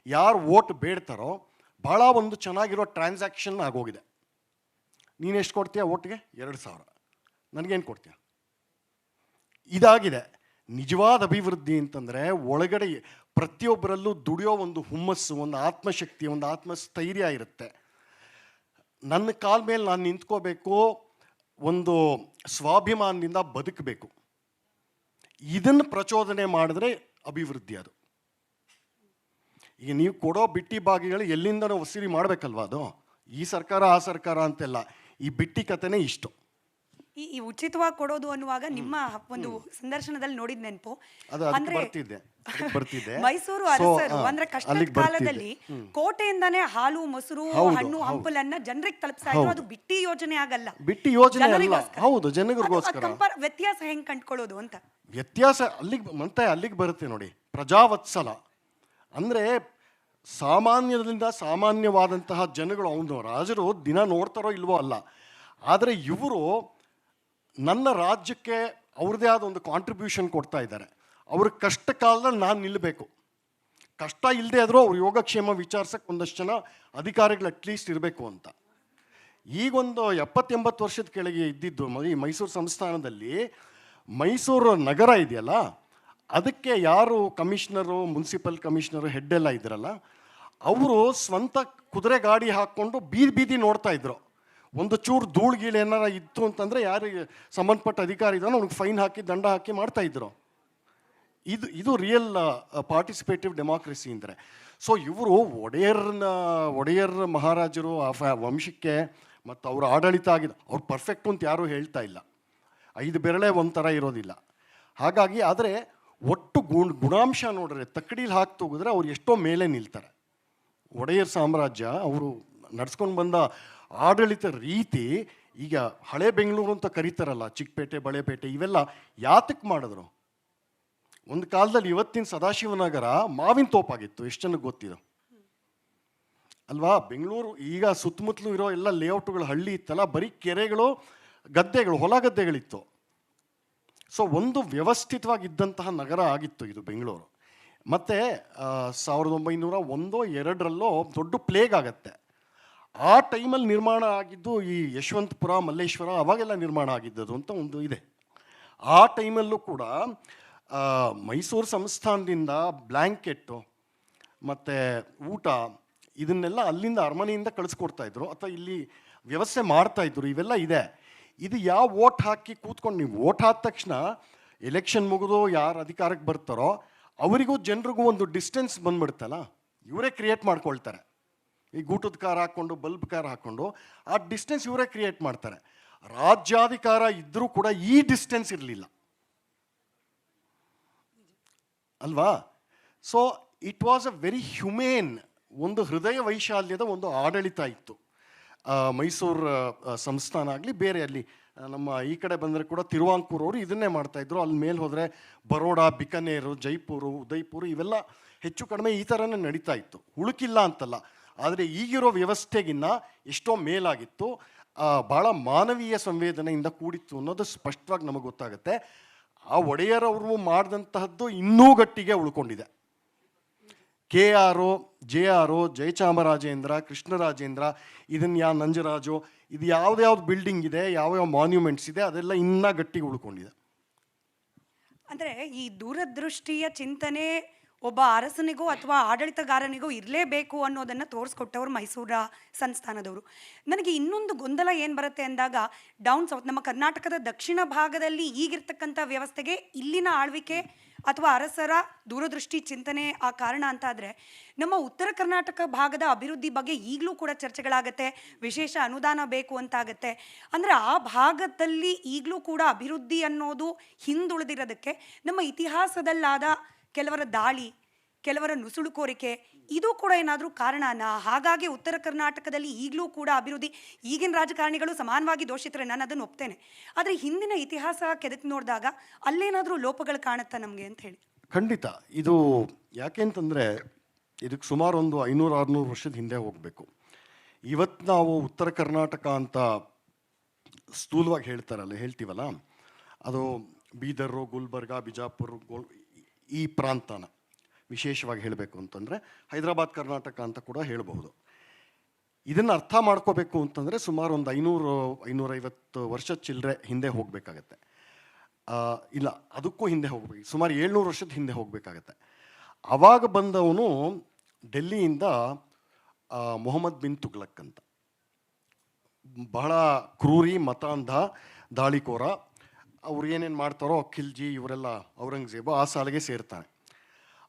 ಯಾರು ವೋಟ್ ಬೇಡ್ತಾರೋ ಭಾಳ ಒಂದು ಚೆನ್ನಾಗಿರೋ ಟ್ರಾನ್ಸಾಕ್ಷನ್ ಆಗೋಗಿದೆ. ನೀನು ಎಷ್ಟು ಕೊಡ್ತೀಯ ವೋಟ್ಗೆ? 2,000. ನನಗೇನು ಕೊಡ್ತೀಯ? ಇದಾಗಿದೆ. ನಿಜವಾದ ಅಭಿವೃದ್ಧಿ ಅಂತಂದರೆ ಒಳಗಡೆ ಪ್ರತಿಯೊಬ್ಬರಲ್ಲೂ ದುಡಿಯೋ ಒಂದು ಹುಮ್ಮಸ್ಸು, ಒಂದು ಆತ್ಮಶಕ್ತಿ, ಒಂದು ಆತ್ಮಸ್ಥೈರ್ಯ ಇರುತ್ತೆ. ನನ್ನ ಕಾಲ ಮೇಲೆ ನಾನು ನಿಂತ್ಕೋಬೇಕು, ಒಂದು ಸ್ವಾಭಿಮಾನದಿಂದ ಬದುಕಬೇಕು. ಇದನ್ನು ಪ್ರಚೋದನೆ ಮಾಡಿದ್ರೆ ಅಭಿವೃದ್ಧಿ ಅದು. ಈಗ ನೀವು ಕೊಡೋ ಬಿಟ್ಟಿ ಭಾಗಿಗಳು ಎಲ್ಲಿಂದನೂ ವಸೂಲಿ ಮಾಡಬೇಕಲ್ವ? ಅದು ಈ ಸರ್ಕಾರ ಆ ಸರ್ಕಾರ ಅಂತೆಲ್ಲ, ಈ ಬಿಟ್ಟಿ ಕಥೆನೇ ಇಷ್ಟು. ಈ ಉಚಿತವಾಗಿ ಕೊಡೋದು ಅನ್ನುವಾಗ ನಿಮ್ಮ ಒಂದು ಸಂದರ್ಶನದಲ್ಲಿ ನೋಡಿದ ನೆನಪು ಅಂದ್ರೆ ಬರ್ತಿದ್ದೆ. ಮೈಸೂರು ಅರಸರು ಅಂದ್ರೆ ಕಷ್ಟದ ಕಾಲದಲ್ಲಿ ಕೋಟೆಯಿಂದಾನೇ ಹಾಲು, ಮೊಸರು, ಹಣ್ಣು, ಹಂಪಲನ್ನ ಜನರಿಗೆ ತಲುಪಿಸ್ತಾ ಇದ್ರು. ಅದು ಬಿಟ್ಟಿ ಯೋಜನೆ ಆಗಲ್ಲ, ಬಿಟ್ಟಿ ಯೋಜನೆ ಅಲ್ಲ. ಹೌದು, ಜನರಿಗೋಸ್ಕರ. ವ್ಯತ್ಯಾಸ ಹೆಂಗ್ ಕಂಡ್ಕೊಳ್ಳೋದು ಅಂತ ವ್ಯತ್ಯಾಸ ಅಲ್ಲಿಗೆ ಬರುತ್ತೆ ನೋಡಿ. ಪ್ರಜಾವತ್ಸಲ ಅಂದ್ರೆ ಸಾಮಾನ್ಯದಿಂದ ಸಾಮಾನ್ಯವಾದಂತಹ ಜನಗಳು, ಅವನು ರಾಜರು ದಿನ ನೋಡ್ತಾರೋ ಇಲ್ವೋ ಅಲ್ಲ, ಆದರೆ ಇವರು ನನ್ನ ರಾಜ್ಯಕ್ಕೆ ಅವ್ರದ್ದೇ ಆದ ಒಂದು ಕಾಂಟ್ರಿಬ್ಯೂಷನ್ ಕೊಡ್ತಾ ಇದ್ದಾರೆ. ಅವ್ರ ಕಷ್ಟ ಕಾಲದಲ್ಲಿ ನಾನು ನಿಲ್ಲಬೇಕು. ಕಷ್ಟ ಇಲ್ಲದೆ ಆದರೂ ಅವ್ರ ಯೋಗಕ್ಷೇಮ ವಿಚಾರಿಸಕ್ಕೆ ಒಂದಷ್ಟು ಜನ ಅಧಿಕಾರಿಗಳು ಅಟ್ಲೀಸ್ಟ್ ಇರಬೇಕು ಅಂತ. ಈಗೊಂದು 70-80 ವರ್ಷದ ಕೆಳಗೆ ಇದ್ದಿದ್ದು ಈ ಮೈಸೂರು ಸಂಸ್ಥಾನದಲ್ಲಿ ಮೈಸೂರು ನಗರ ಇದೆಯಲ್ಲ, ಅದಕ್ಕೆ ಯಾರು ಕಮಿಷನರು, ಮುನ್ಸಿಪಲ್ ಕಮಿಷನರು, ಹೆಡ್ ಎಲ್ಲ ಇದ್ರಲ್ಲ, ಅವರು ಸ್ವಂತ ಕುದುರೆ ಗಾಡಿ ಹಾಕ್ಕೊಂಡು ಬೀದಿ ನೋಡ್ತಾ ಇದ್ರು. ಒಂದು ಚೂರು ಧೂಳುಗೀಳು ಏನಾರ ಇತ್ತು ಅಂತಂದರೆ ಯಾರಿಗೆ ಸಂಬಂಧಪಟ್ಟ ಅಧಿಕಾರಿ ಇದ್ದಾನೋ ಅವ್ನಿಗೆ ಫೈನ್ ಹಾಕಿ ದಂಡ ಹಾಕಿ ಮಾಡ್ತಾಯಿದ್ರು. ಇದು ರಿಯಲ್ ಪಾರ್ಟಿಸಿಪೇಟಿವ್ ಡೆಮಾಕ್ರಸಿ ಅಂದರೆ. ಸೊ ಇವರು ಒಡೆಯರ್ ಮಹಾರಾಜರು ಆ ವಂಶಕ್ಕೆ ಮತ್ತು ಅವ್ರ ಆಡಳಿತ ಆಗಿದೆ. ಅವ್ರು ಪರ್ಫೆಕ್ಟು ಅಂತ ಯಾರೂ ಹೇಳ್ತಾ ಇಲ್ಲ, 5 ಬೆರಳೆ ಒಂಥರ ಇರೋದಿಲ್ಲ. ಹಾಗಾಗಿ ಆದರೆ ಒಟ್ಟು ಗುಣಾಂಶ ನೋಡ್ರೆ ತಕ್ಕಡೀಲಿ ಹಾಕಿ ತೂಗಿದ್ರೆ ಅವ್ರು ಎಷ್ಟೋ ಮೇಲೆ ನಿಲ್ತಾರೆ. ಒಡೆಯರ್ ಸಾಮ್ರಾಜ್ಯ ಅವರು ನಡ್ಸ್ಕೊಂಡು ಬಂದ ಆಡಳಿತ ರೀತಿ, ಈಗ ಹಳೆ ಬೆಂಗಳೂರು ಅಂತ ಕರೀತಾರಲ್ಲ, ಚಿಕ್ಕಪೇಟೆ, ಬಳೆಪೇಟೆ, ಇವೆಲ್ಲ ಯಾತಕ್ಕೆ ಮಾಡಿದ್ರು? ಒಂದು ಕಾಲದಲ್ಲಿ ಇವತ್ತಿನ ಸದಾಶಿವನಗರ ಮಾವಿನ ತೋಪಾಗಿತ್ತು, ಎಷ್ಟು ಜನಕ್ಕೆ ಗೊತ್ತಿದೆ ಅಲ್ವಾ? ಬೆಂಗಳೂರು ಈಗ ಸುತ್ತಮುತ್ತಲು ಇರೋ ಎಲ್ಲ ಲೇಔಟ್ಗಳು, ಹಳ್ಳಿ ಇತ್ತಲ್ಲ, ಬರೀ ಕೆರೆಗಳು, ಗದ್ದೆಗಳು, ಹೊಲ ಗದ್ದೆಗಳಿತ್ತು. ಸೊ ಒಂದು ವ್ಯವಸ್ಥಿತವಾಗಿದ್ದಂತಹ ನಗರ ಆಗಿತ್ತು ಇದು ಬೆಂಗಳೂರು. ಮತ್ತು 1901-2 ದೊಡ್ಡ ಪ್ಲೇಗ್ ಆಗತ್ತೆ. ಆ ಟೈಮಲ್ಲಿ ನಿರ್ಮಾಣ ಆಗಿದ್ದು ಈ ಯಶವಂತಪುರ, ಮಲ್ಲೇಶ್ವರ, ಅವಾಗೆಲ್ಲ ನಿರ್ಮಾಣ ಆಗಿದ್ದದು ಅಂತ ಒಂದು ಇದೆ. ಆ ಟೈಮಲ್ಲೂ ಕೂಡ ಮೈಸೂರು ಸಂಸ್ಥಾನದಿಂದ ಬ್ಲ್ಯಾಂಕೆಟ್ಟು ಮತ್ತು ಊಟ ಇದನ್ನೆಲ್ಲ ಅಲ್ಲಿಂದ ಅರಮನೆಯಿಂದ ಕಳಿಸ್ಕೊಡ್ತಾಯಿದ್ರು ಅಥವಾ ಇಲ್ಲಿ ವ್ಯವಸ್ಥೆ ಮಾಡ್ತಾಯಿದ್ರು. ಇವೆಲ್ಲ ಇದೆ. ಇದು ಯಾವ ವೋಟ್ ಹಾಕಿ ಕೂತ್ಕೊಂಡು, ನೀವು ವೋಟ್ ಆದ ತಕ್ಷಣ ಎಲೆಕ್ಷನ್ ಮುಗಿದು ಯಾರು ಅಧಿಕಾರಕ್ಕೆ ಬರ್ತಾರೋ ಅವರಿಗೂ ಜನರಿಗೂ ಒಂದು ಡಿಸ್ಟೆನ್ಸ್ ಬಂದ್ಬಿಡ್ತಲ್ಲ, ಇವರೇ ಕ್ರಿಯೇಟ್ ಮಾಡ್ಕೊಳ್ತಾರೆ. ಈ ಗೂಟದ ಕಾರ್ ಹಾಕ್ಕೊಂಡು, ಬಲ್ಬ್ ಕಾರ್ ಹಾಕ್ಕೊಂಡು ಆ ಡಿಸ್ಟೆನ್ಸ್ ಇವರೇ ಕ್ರಿಯೇಟ್ ಮಾಡ್ತಾರೆ. ರಾಜ್ಯಾಧಿಕಾರ ಇದ್ದರೂ ಕೂಡ ಈ ಡಿಸ್ಟೆನ್ಸ್ ಇರಲಿಲ್ಲ ಅಲ್ವಾ? So it was a very humane, ಒಂದು ಹೃದಯ ವೈಶಾಲ್ಯದ ಒಂದು ಆಡಳಿತ ಇತ್ತು ಮೈಸೂರು ಸಂಸ್ಥಾನ ಆಗಲಿ, ಬೇರೆ ಅಲ್ಲಿ ನಮ್ಮ ಈ ಕಡೆ ಬಂದರೆ ಕೂಡ ತಿರುವಾಂಕೂರವರು ಇದನ್ನೇ ಮಾಡ್ತಾಯಿದ್ರು. ಅಲ್ಲಿ ಮೇಲೆ ಹೋದರೆ ಬರೋಡಾ, ಬಿಕನೇರು, ಜೈಪುರು, ಉದಯ್ಪುರ ಇವೆಲ್ಲ ಹೆಚ್ಚು ಕಡಿಮೆ ಈ ಥರನೇ ನಡೀತಾ ಇತ್ತು. ಹುಳುಕಿಲ್ಲ ಅಂತಲ್ಲ, ಆದರೆ ಈಗಿರೋ ವ್ಯವಸ್ಥೆಗಿನ್ನ ಎಷ್ಟೋ ಮೇಲಾಗಿತ್ತು. ಭಾಳ ಮಾನವೀಯ ಸಂವೇದನೆಯಿಂದ ಕೂಡಿತ್ತು ಅನ್ನೋದು ಸ್ಪಷ್ಟವಾಗಿ ನಮಗೆ ಗೊತ್ತಾಗುತ್ತೆ. ಆ ಒಡೆಯರವರು ಮಾಡಿದಂತಹದ್ದು ಇನ್ನೂ ಗಟ್ಟಿಗೆ ಉಳ್ಕೊಂಡಿದೆ. KR, JR, ಜಯಚಾಮರಾಜೇಂದ್ರ, ಕೃಷ್ಣರಾಜೇಂದ್ರ, ಇದನ್ನು ನಂಜರಾಜು, ಇದು ಯಾವ್ದು ಬಿಲ್ಡಿಂಗ್ ಇದೆ, ಯಾವ್ಯಾವ ಮಾನ್ಯುಮೆಂಟ್ಸ್ ಇದೆ, ಅದೆಲ್ಲ ಇನ್ನೂ ಗಟ್ಟಿಗೆ ಉಳ್ಕೊಂಡಿದೆ. ಅಂದರೆ ಈ ದೂರದೃಷ್ಟಿಯ ಚಿಂತನೆ ಒಬ್ಬ ಅರಸನಿಗೋ ಅಥವಾ ಆಡಳಿತಗಾರನಿಗೋ ಇರಲೇಬೇಕು ಅನ್ನೋದನ್ನು ತೋರಿಸ್ಕೊಟ್ಟವ್ರು ಮೈಸೂರ ಸಂಸ್ಥಾನದವರು. ನನಗೆ ಇನ್ನೊಂದು ಗೊಂದಲ ಏನು ಬರುತ್ತೆ ಅಂದಾಗ, ಡೌನ್ ಸೌತ್ ನಮ್ಮ ಕರ್ನಾಟಕದ ದಕ್ಷಿಣ ಭಾಗದಲ್ಲಿ ಈಗಿರ್ತಕ್ಕಂಥ ವ್ಯವಸ್ಥೆಗೆ ಇಲ್ಲಿನ ಆಳ್ವಿಕೆ ಅಥವಾ ಅರಸರ ದೂರದೃಷ್ಟಿ ಚಿಂತನೆ ಆ ಕಾರಣ ಅಂತ ಆದರೆ, ನಮ್ಮ ಉತ್ತರ ಕರ್ನಾಟಕ ಭಾಗದ ಅಭಿವೃದ್ಧಿ ಬಗ್ಗೆ ಈಗಲೂ ಕೂಡ ಚರ್ಚೆಗಳಾಗತ್ತೆ. ವಿಶೇಷ ಅನುದಾನ ಬೇಕು ಅಂತಾಗತ್ತೆ. ಅಂದರೆ ಆ ಭಾಗದಲ್ಲಿ ಈಗಲೂ ಕೂಡ ಅಭಿವೃದ್ಧಿ ಅನ್ನೋದು ಹಿಂದುಳಿದಿರೋದಕ್ಕೆ ನಮ್ಮ ಇತಿಹಾಸದಲ್ಲಾದ ಕೆಲವರ ದಾಳಿ, ಕೆಲವರ ನುಸುಳುಕೋರಿಕೆ, ಇದು ಕೂಡ ಏನಾದರೂ ಕಾರಣನಾ? ಹಾಗಾಗಿ ಉತ್ತರ ಕರ್ನಾಟಕದಲ್ಲಿ ಈಗಲೂ ಕೂಡ ಅಭಿವೃದ್ಧಿ, ಈಗಿನ ರಾಜಕಾರಣಿಗಳು ಸಮಾನವಾಗಿ ದೋಷಿತರೆ, ನಾನು ಅದನ್ನು ಒಪ್ತೇನೆ. ಆದರೆ ಹಿಂದಿನ ಇತಿಹಾಸ ಕೆದಕಿ ನೋಡಿದಾಗ ಅಲ್ಲೇನಾದರೂ ಲೋಪಗಳು ಕಾಣುತ್ತಾ ನಮಗೆ ಅಂತ ಹೇಳಿ. ಖಂಡಿತ. ಇದು ಯಾಕೆ ಅಂತಂದರೆ, ಇದಕ್ಕೆ ಸುಮಾರು ಒಂದು 500-600 ವರ್ಷದ ಹಿಂದೆ ಹೋಗಬೇಕು. ಇವತ್ತು ನಾವು ಉತ್ತರ ಕರ್ನಾಟಕ ಅಂತ ಸ್ಥೂಲವಾಗಿ ಹೇಳ್ತೀವಲ್ಲ, ಅದು ಬೀದರ್, ಗುಲ್ಬರ್ಗ, ಬಿಜಾಪುರ, ಈ ಪ್ರಾಂತನ ವಿಶೇಷವಾಗಿ ಹೇಳಬೇಕು ಅಂತಂದರೆ ಹೈದರಾಬಾದ್ ಕರ್ನಾಟಕ ಅಂತ ಕೂಡ ಹೇಳಬಹುದು. ಇದನ್ನು ಅರ್ಥ ಮಾಡ್ಕೋಬೇಕು ಅಂತಂದರೆ ಸುಮಾರು ಒಂದು 500-550 ವರ್ಷ ಚಿಲ್ಲರೆ ಹಿಂದೆ ಹೋಗಬೇಕಾಗತ್ತೆ. ಇಲ್ಲ, ಅದಕ್ಕೂ ಹಿಂದೆ ಹೋಗ್ಬೇಕು, ಸುಮಾರು 700 ವರ್ಷದ ಹಿಂದೆ ಹೋಗಬೇಕಾಗತ್ತೆ. ಆವಾಗ ಬಂದವನು ಡೆಲ್ಲಿಯಿಂದ ಮೊಹಮ್ಮದ್ ಬಿನ್ ತುಗ್ಲಕ್ ಅಂತ, ಬಹಳ ಕ್ರೂರಿ ಮತಾಂಧ ದಾಳಿಕೋರ. ಅವ್ರು ಏನೇನು ಮಾಡ್ತಾರೋ ಖಿಲ್ಜಿ ಇವರೆಲ್ಲ ಔರಂಗಜೇಬು ಆ ಸಾಲಿಗೆ ಸೇರ್ತಾನೆ.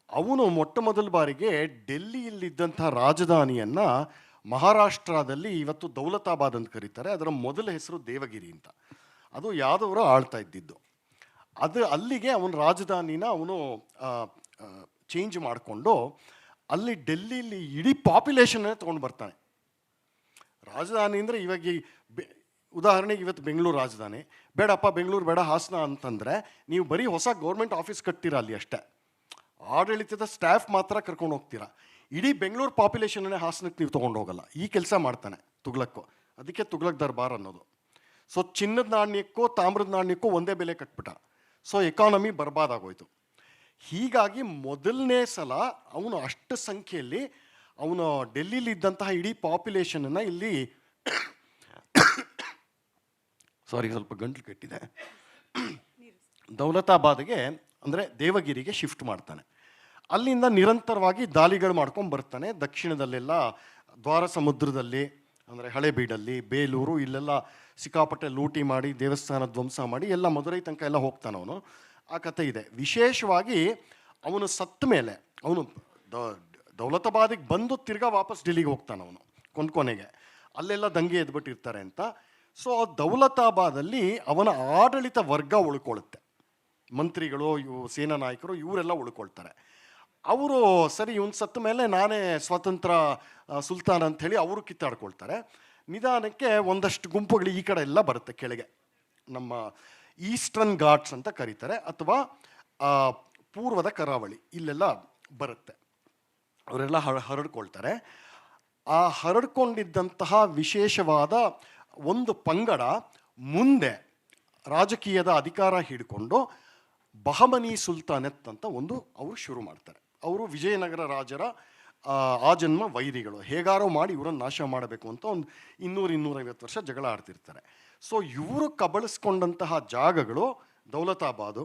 ಅವನು ಮೊಟ್ಟ ಮೊದಲ ಬಾರಿಗೆ ಡೆಲ್ಲಿಯಲ್ಲಿದ್ದಂಥ ರಾಜಧಾನಿಯನ್ನು ಮಹಾರಾಷ್ಟ್ರದಲ್ಲಿ ಇವತ್ತು ದೌಲತಾಬಾದ್ ಅಂತ ಕರೀತಾರೆ, ಅದರ ಮೊದಲ ಹೆಸರು ದೇವಗಿರಿ ಅಂತ. ಅದು ಯಾದವರು ಆಳ್ತಾ ಇದ್ದಿದ್ದು. ಅಲ್ಲಿಗೆ ಅವನ ರಾಜಧಾನಿನ ಅವನು ಚೇಂಜ್ ಮಾಡಿಕೊಂಡು ಅಲ್ಲಿ ಡೆಲ್ಲಿಲಿ ಇಡೀ ಪಾಪ್ಯುಲೇಷನ್ನೇ ತೊಗೊಂಡು ಬರ್ತಾನೆ. ರಾಜಧಾನಿ ಅಂದರೆ ಇವಾಗ ಉದಾಹರಣೆಗೆ ಇವತ್ತು ಬೆಂಗಳೂರು ರಾಜಧಾನಿ, ಬೇಡಪ್ಪ ಬೆಂಗಳೂರು ಬೇಡ ಹಾಸನ ಅಂತಂದರೆ ನೀವು ಬರೀ ಹೊಸ ಗೌರ್ಮೆಂಟ್ ಆಫೀಸ್ ಕಟ್ತೀರಾ ಅಲ್ಲಿ ಅಷ್ಟೇ, ಆಡಳಿತದ ಸ್ಟಾಫ್ ಮಾತ್ರ ಕರ್ಕೊಂಡು ಹೋಗ್ತೀರಾ. ಇಡೀ ಬೆಂಗಳೂರು ಪಾಪ್ಯುಲೇಷನ್ನೇ ಹಾಸನಕ್ಕೆ ನೀವು ತೊಗೊಂಡು ಹೋಗಲ್ಲ. ಈ ಕೆಲಸ ಮಾಡ್ತಾನೆ ತುಗ್ಲಕ್ಕು. ಅದಕ್ಕೆ ತುಗ್ಲಕ್ ದರ್ಬಾರ್ ಅನ್ನೋದು. ಸೊ ಚಿನ್ನದ ನಾಣ್ಯಕ್ಕೂ ತಾಮ್ರದ ನಾಣ್ಯಕ್ಕೂ ಒಂದೇ ಬೆಲೆ ಕಟ್ಬಿಟ್ಟ. So economy ಬರ್ಬಾದಾಗೋಯ್ತು. ಹೀಗಾಗಿ ಮೊದಲನೇ ಸಲ ಅವನು ಅಷ್ಟು ಸಂಖ್ಯೆಯಲ್ಲಿ ಅವನು ಡೆಲ್ಲಿಲಿ ಇದ್ದಂತಹ ಇಡೀ ಪಾಪ್ಯುಲೇಷನನ್ನು ಇಲ್ಲಿ ಸ್ವಲ್ಪ ಗಂಟಲು ಕೆಟ್ಟಿದೆ, ದೌಲತಾಬಾದ್ಗೆ ಅಂದರೆ ದೇವಗಿರಿಗೆ ಶಿಫ್ಟ್ ಮಾಡ್ತಾನೆ. ಅಲ್ಲಿಂದ ನಿರಂತರವಾಗಿ ದಾಳಿಗಳು ಮಾಡ್ಕೊಂಡು ಬರ್ತಾನೆ. ದಕ್ಷಿಣದಲ್ಲೆಲ್ಲ ದ್ವಾರ ಸಮುದ್ರದಲ್ಲಿ ಅಂದರೆ ಹಳೇಬೀಡಲ್ಲಿ, ಬೇಲೂರು, ಇಲ್ಲೆಲ್ಲ ಸಿಕ್ಕಾಪಟ್ಟೆ ಲೂಟಿ ಮಾಡಿ ದೇವಸ್ಥಾನ ಧ್ವಂಸ ಮಾಡಿ ಎಲ್ಲ ಮದುರೈ ತನಕ ಎಲ್ಲ ಹೋಗ್ತಾನೆ ಅವನು. ಆ ಕಥೆ ಇದೆ. ವಿಶೇಷವಾಗಿ ಅವನು ಸತ್ತ ಮೇಲೆ ಅವನು ದೌಲತಾಬಾದಿಗೆ ಬಂದು ತಿರ್ಗಾ ವಾಪಸ್ ಡೆಲ್ಲಿಗೆ ಹೋಗ್ತಾನೆ ಅವನು ಕೊನೆಗೆ. ಅಲ್ಲೆಲ್ಲ ದಂಗೆ ಎದ್ಬಿಟ್ಟಿರ್ತಾರೆ ಅಂತ. ಸೊ ದೌಲತಾಬಾದಲ್ಲಿ ಅವನ ಆಡಳಿತ ವರ್ಗ ಉಳ್ಕೊಳ್ಳುತ್ತೆ. ಮಂತ್ರಿಗಳು, ಸೇನಾ ನಾಯಕರು ಇವರೆಲ್ಲ ಉಳ್ಕೊಳ್ತಾರೆ. ಅವರು ಸರಿ ಇವನು ಸತ್ತ ಮೇಲೆ ನಾನೇ ಸ್ವತಂತ್ರ ಸುಲ್ತಾನ್ ಅಂಥೇಳಿ ಅವರು ಕಿತ್ತಾಡ್ಕೊಳ್ತಾರೆ. ನಿಧಾನಕ್ಕೆ ಒಂದಷ್ಟು ಗುಂಪುಗಳು ಈ ಕಡೆ ಎಲ್ಲ ಬರುತ್ತೆ ಕೆಳಗೆ, ನಮ್ಮ ಈಸ್ಟರ್ನ್ ಘಾಟ್ಸ್ ಅಂತ ಕರೀತಾರೆ, ಅಥವಾ ಪೂರ್ವದ ಕರಾವಳಿ ಇಲ್ಲೆಲ್ಲ ಬರುತ್ತೆ. ಅವರೆಲ್ಲ ಹರಡ್ಕೊಳ್ತಾರೆ. ಆ ಹರಡ್ಕೊಂಡಿದ್ದಂತಹ ವಿಶೇಷವಾದ ಒಂದು ಪಂಗಡ ಮುಂದೆ ರಾಜಕೀಯದ ಅಧಿಕಾರ ಹಿಡ್ಕೊಂಡು ಬಹಮನಿ ಸುಲ್ತಾನತ್ ಅಂತ ಅವರು ಶುರು ಮಾಡ್ತಾರೆ. ಅವರು ವಿಜಯನಗರ ರಾಜರ ಆಜನ್ಮ ವೈರಿಗಳು. ಹೇಗಾರೋ ಮಾಡಿ ಇವರನ್ನು ನಾಶ ಮಾಡಬೇಕು ಅಂತ ಒಂದು 200-250 ವರ್ಷ ಜಗಳ ಆಡ್ತಿರ್ತಾರೆ. ಸೊ ಇವರು ಕಬಳಿಸ್ಕೊಂಡಂತಹ ಜಾಗಗಳು ದೌಲತಾಬಾದು,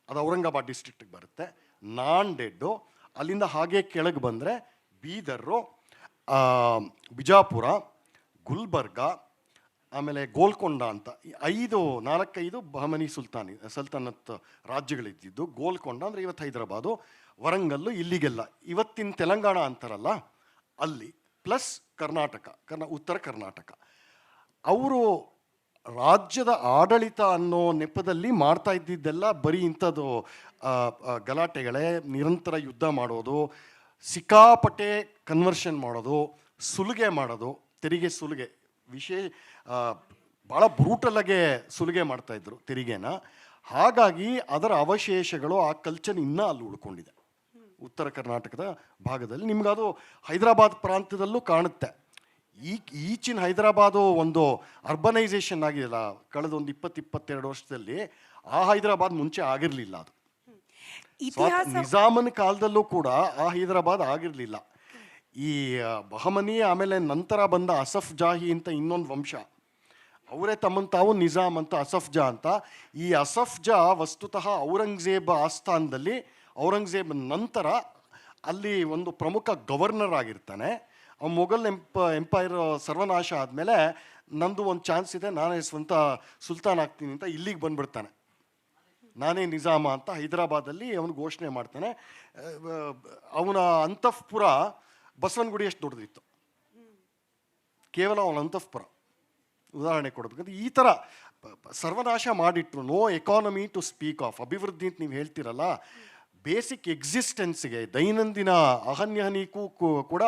ಅದು ಔರಂಗಾಬಾದ್ ಡಿಸ್ಟ್ರಿಕ್ಟಿಗೆ ಬರುತ್ತೆ, ನಾಂಡೆಡ್ಡು, ಅಲ್ಲಿಂದ ಹಾಗೆ ಕೆಳಗೆ ಬಂದರೆ ಬೀದರ್ರು, ಬಿಜಾಪುರ, ಗುಲ್ಬರ್ಗ, ಆಮೇಲೆ ಗೋಲ್ಕೊಂಡ ಅಂತ 4-5 ಬಹಮನಿ ಸುಲ್ತಾನತ್ ರಾಜ್ಯಗಳಿದ್ದಿದ್ದು. ಗೋಲ್ಕೊಂಡ ಅಂದರೆ ಇವತ್ತು ಹೈದರಾಬಾದು, ವರಂಗಲ್ಲು, ಇಲ್ಲಿಗೆಲ್ಲ ಇವತ್ತಿನ ತೆಲಂಗಾಣ ಅಂತಾರಲ್ಲ ಅಲ್ಲಿ, ಪ್ಲಸ್ ಉತ್ತರ ಕರ್ನಾಟಕ. ಅವರು ರಾಜ್ಯದ ಆಡಳಿತ ಅನ್ನೋ ನೆಪದಲ್ಲಿ ಮಾಡ್ತಾ ಇದ್ದಿದ್ದೆಲ್ಲ ಬರೀ ಇಂಥದ್ದು ಗಲಾಟೆಗಳೇ, ನಿರಂತರ ಯುದ್ಧ ಮಾಡೋದು, ಸಿಕ್ಕಾಪಟ್ಟೆ ಕನ್ವರ್ಷನ್ ಮಾಡೋದು, ಸುಲಿಗೆ ಮಾಡೋದು, ತೆರಿಗೆ ಸುಲಿಗೆ ಭಾಳ ಬ್ರೂಟಲಾಗೆ ಸುಲಿಗೆ ಮಾಡ್ತಾಯಿದ್ರು ತೆರಿಗೆನ. ಹಾಗಾಗಿ ಅದರ ಅವಶೇಷಗಳು, ಆ ಕಲ್ಚರ್ ಇನ್ನೂ ಅಲ್ಲಿ ಉಳ್ಕೊಂಡಿದೆ ಉತ್ತರ ಕರ್ನಾಟಕದ ಭಾಗದಲ್ಲಿ. ನಿಮ್ಗದು ಹೈದರಾಬಾದ್ ಪ್ರಾಂತ್ಯದಲ್ಲೂ ಕಾಣುತ್ತೆ. ಈಚಿನ ಹೈದರಾಬಾದು ಒಂದು ಅರ್ಬನೈಸೇಷನ್ ಆಗಿದೆಯಲ್ಲ ಕಳೆದ ಒಂದು 20-22 ವರ್ಷದಲ್ಲಿ, ಆ ಹೈದರಾಬಾದ್ ಮುಂಚೆ ಆಗಿರಲಿಲ್ಲ. ಅದು ನಿಜಾಮನ ಕಾಲದಲ್ಲೂ ಕೂಡ ಆ ಹೈದರಾಬಾದ್ ಆಗಿರಲಿಲ್ಲ. ಈ ಬಹಮನಿ ಆಮೇಲೆ ನಂತರ ಬಂದ ಅಸಫ್ ಜಾಹಿ ಅಂತ ಇನ್ನೊಂದು ವಂಶ, ಅವರೇ ತಮ್ಮನ್ನು ತಾವು ನಿಜಾಮ್ ಅಂತ, ಅಸಫ್ ಜಾ ಅಂತ. ಈ ಅಸಫ್ ಜಾ ವಸ್ತುತಃ ಔರಂಗಜೇಬ್ ಆಸ್ಥಾನದಲ್ಲಿ, ಔರಂಗಜೇಬ್ ನಂತರ ಅಲ್ಲಿ ಒಂದು ಪ್ರಮುಖ ಗವರ್ನರ್ ಆಗಿರ್ತಾನೆ. ಮೊಘಲ್ ಎಂಪೈರ್ ಸರ್ವನಾಶ ಆದಮೇಲೆ ನಂದು ಒಂದು ಚಾನ್ಸ್ ಇದೆ, ನಾನೇ ಸ್ವಂತ ಸುಲ್ತಾನ್ ಆಗ್ತೀನಿ ಅಂತ ಇಲ್ಲಿಗೆ ಬಂದ್ಬಿಡ್ತಾನೆ. ನಾನೇ ನಿಜಾಮ ಅಂತ ಹೈದರಾಬಾದಲ್ಲಿ ಅವನು ಘೋಷಣೆ ಮಾಡ್ತಾನೆ. ಅವನ ಅಂತಃಪುರ ಬಸವನಗುಡಿ ಎಷ್ಟು ದೊಡ್ಡದಿತ್ತು, ಕೇವಲ ಅವನ ಅಂತಃಪುರ. ಉದಾಹರಣೆ ಕೊಡಬೇಕಂದ್ರೆ ಈ ಥರ ಸರ್ವನಾಶ ಮಾಡಿಟ್ರು. No economy to speak of. ಅಭಿವೃದ್ಧಿ ಅಂತ ನೀವು ಹೇಳ್ತಿರಲ್ಲ, ಬೇಸಿಕ್ ಎಕ್ಸಿಸ್ಟೆನ್ಸ್ಗೆ, ದೈನಂದಿನ ಅಹನ್ಯಹನಿಗೂ ಕೂಡ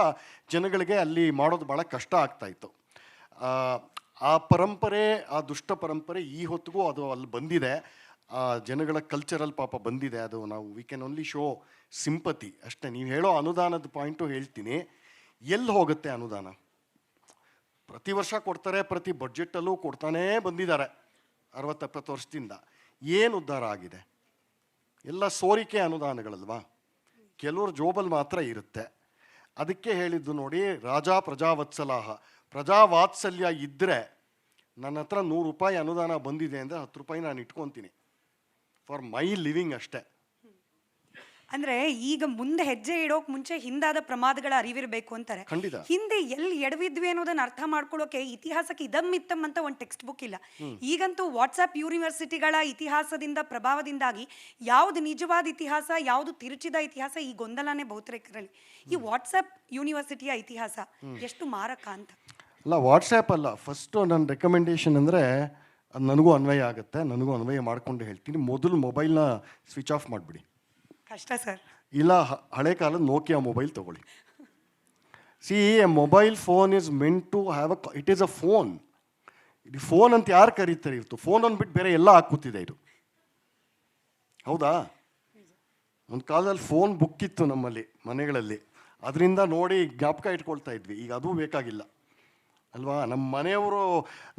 ಜನಗಳಿಗೆ ಅಲ್ಲಿ ಮಾಡೋದು ಭಾಳ ಕಷ್ಟ ಆಗ್ತಾಯಿತ್ತು. ಆ ಪರಂಪರೆ, ಆ ದುಷ್ಟ ಪರಂಪರೆ ಈ ಹೊತ್ತಿಗೂ ಅದು ಅಲ್ಲಿ ಬಂದಿದೆ. ಆ ಜನಗಳ ಕಲ್ಚರಲ್ ಪಾಪ ಬಂದಿದೆ. ಅದು ನಾವು we can only show sympathy ಅಷ್ಟೇ. ನೀವು ಹೇಳೋ ಅನುದಾನದ ಪಾಯಿಂಟು ಹೇಳ್ತೀನಿ. ಎಲ್ಲಿ ಹೋಗುತ್ತೆ ಅನುದಾನ? ಪ್ರತಿ ವರ್ಷ ಕೊಡ್ತಾರೆ, ಪ್ರತಿ ಬಡ್ಜೆಟಲ್ಲೂ ಕೊಡ್ತಾನೇ ಬಂದಿದ್ದಾರೆ 60-70 ವರ್ಷದಿಂದ. ಏನು ಉದ್ಧಾರ ಆಗಿದೆ? ಎಲ್ಲ ಸೋರಿಕೆ ಅನುದಾನಗಳಲ್ವಾ, ಕೆಲವ್ರ ಜೋಬಲ್ ಮಾತ್ರ ಇರುತ್ತೆ. ಅದಕ್ಕೆ ಹೇಳಿದ್ದು ನೋಡಿ, ರಾಜಾ ಪ್ರಜಾವತ್ಸಲಾಹ, ಪ್ರಜಾವಾತ್ಸಲ್ಯ ಇದ್ದರೆ ನನ್ನ ಹತ್ರ 100 ರೂಪಾಯಿ ಅನುದಾನ ಬಂದಿದೆ ಅಂದರೆ 10 ರೂಪಾಯಿ ನಾನು ಇಟ್ಕೊತೀನಿ ಫಾರ್ ಮೈ ಲಿವಿಂಗ್ ಅಷ್ಟೇ. ಅಂದ್ರೆ ಈಗ ಮುಂದೆ ಹೆಜ್ಜೆ ಇಡೋಕ್ ಮುಂಚೆ ಹಿಂದಾದ ಪ್ರಮಾದಗಳ ಅರಿವಿರಬೇಕು ಅಂತಾರೆ. ಖಂಡಿತ. ಹಿಂದೆ ಎಲ್ಲಿ ಎಡವಿದ್ವಿ ಅನ್ನೋದನ್ನ ಅರ್ಥ ಮಾಡ್ಕೊಳ್ಳೋಕೆ ಇತಿಹಾಸಕ್ಕೆ ಇದಮ್ಮಿತ್ತಮ್ ಅಂತ ಒಂದು ಟೆಕ್ಸ್ಟ್ ಬುಕ್ ಇಲ್ಲ. ಈಗಂತೂ ವಾಟ್ಸ್ಆಪ್ ಯೂನಿವರ್ಸಿಟಿಗಳ ಇತಿಹಾಸದಿಂದ ಪ್ರಭಾವದಿಂದಾಗಿ ಯಾವ್ದು ನಿಜವಾದ ಇತಿಹಾಸ, ಯಾವ್ದು ತಿರುಚಿದ ಇತಿಹಾಸ, ಈ ಗೊಂದಲನೇ ಬಹುತೇಕರಲ್ಲಿ. ಈ ವಾಟ್ಸ್ಆಪ್ ಯೂನಿವರ್ಸಿಟಿಯ ಇತಿಹಾಸ ಎಷ್ಟು ಮಾರಕ ಅಂತ. ಅಲ್ಲ, ವಾಟ್ಸ್ಯಾಪ್ ಅಲ್ಲ, ಫಸ್ಟು ನನ್ನ ರೆಕಮೆಂಡೇಶನ್ ಅಂದರೆ ಅದು ನನಗೂ ಅನ್ವಯ ಆಗುತ್ತೆ, ನನಗೂ ಅನ್ವಯ ಮಾಡಿಕೊಂಡು ಹೇಳ್ತೀನಿ. ಮೊದಲು ಮೊಬೈಲ್ನ ಸ್ವಿಚ್ ಆಫ್ ಮಾಡಿಬಿಡಿ. ಕಷ್ಟ ಸರ್. ಇಲ್ಲ ಹಳೆ ಕಾಲದ ನೋಕಿಯಾ ಮೊಬೈಲ್ ತೊಗೊಳ್ಳಿ. See, a mobile phone is meant to have it is a phone. ಇದು ಫೋನ್ ಅಂತ ಯಾರು ಕರೀತಾರೆ? ಇತ್ತು ಫೋನ್ ಅಂದ್ಬಿಟ್ಟು ಬೇರೆ ಎಲ್ಲ ಹಾಕುತ್ತಿದೆ ಇದು, ಹೌದಾ? ಒಂದು ಕಾಲದಲ್ಲಿ ಫೋನ್ ಬುಕ್ ಇತ್ತು ನಮ್ಮಲ್ಲಿ ಮನೆಗಳಲ್ಲಿ, ಅದರಿಂದ ನೋಡಿ ಜ್ಞಾಪಕ ಇಟ್ಕೊಳ್ತಾ ಇದ್ವಿ. ಈಗ ಅದು ಬೇಕಾಗಿಲ್ಲ ಅಲ್ವಾ? ನಮ್ಮ ಮನೆಯವರು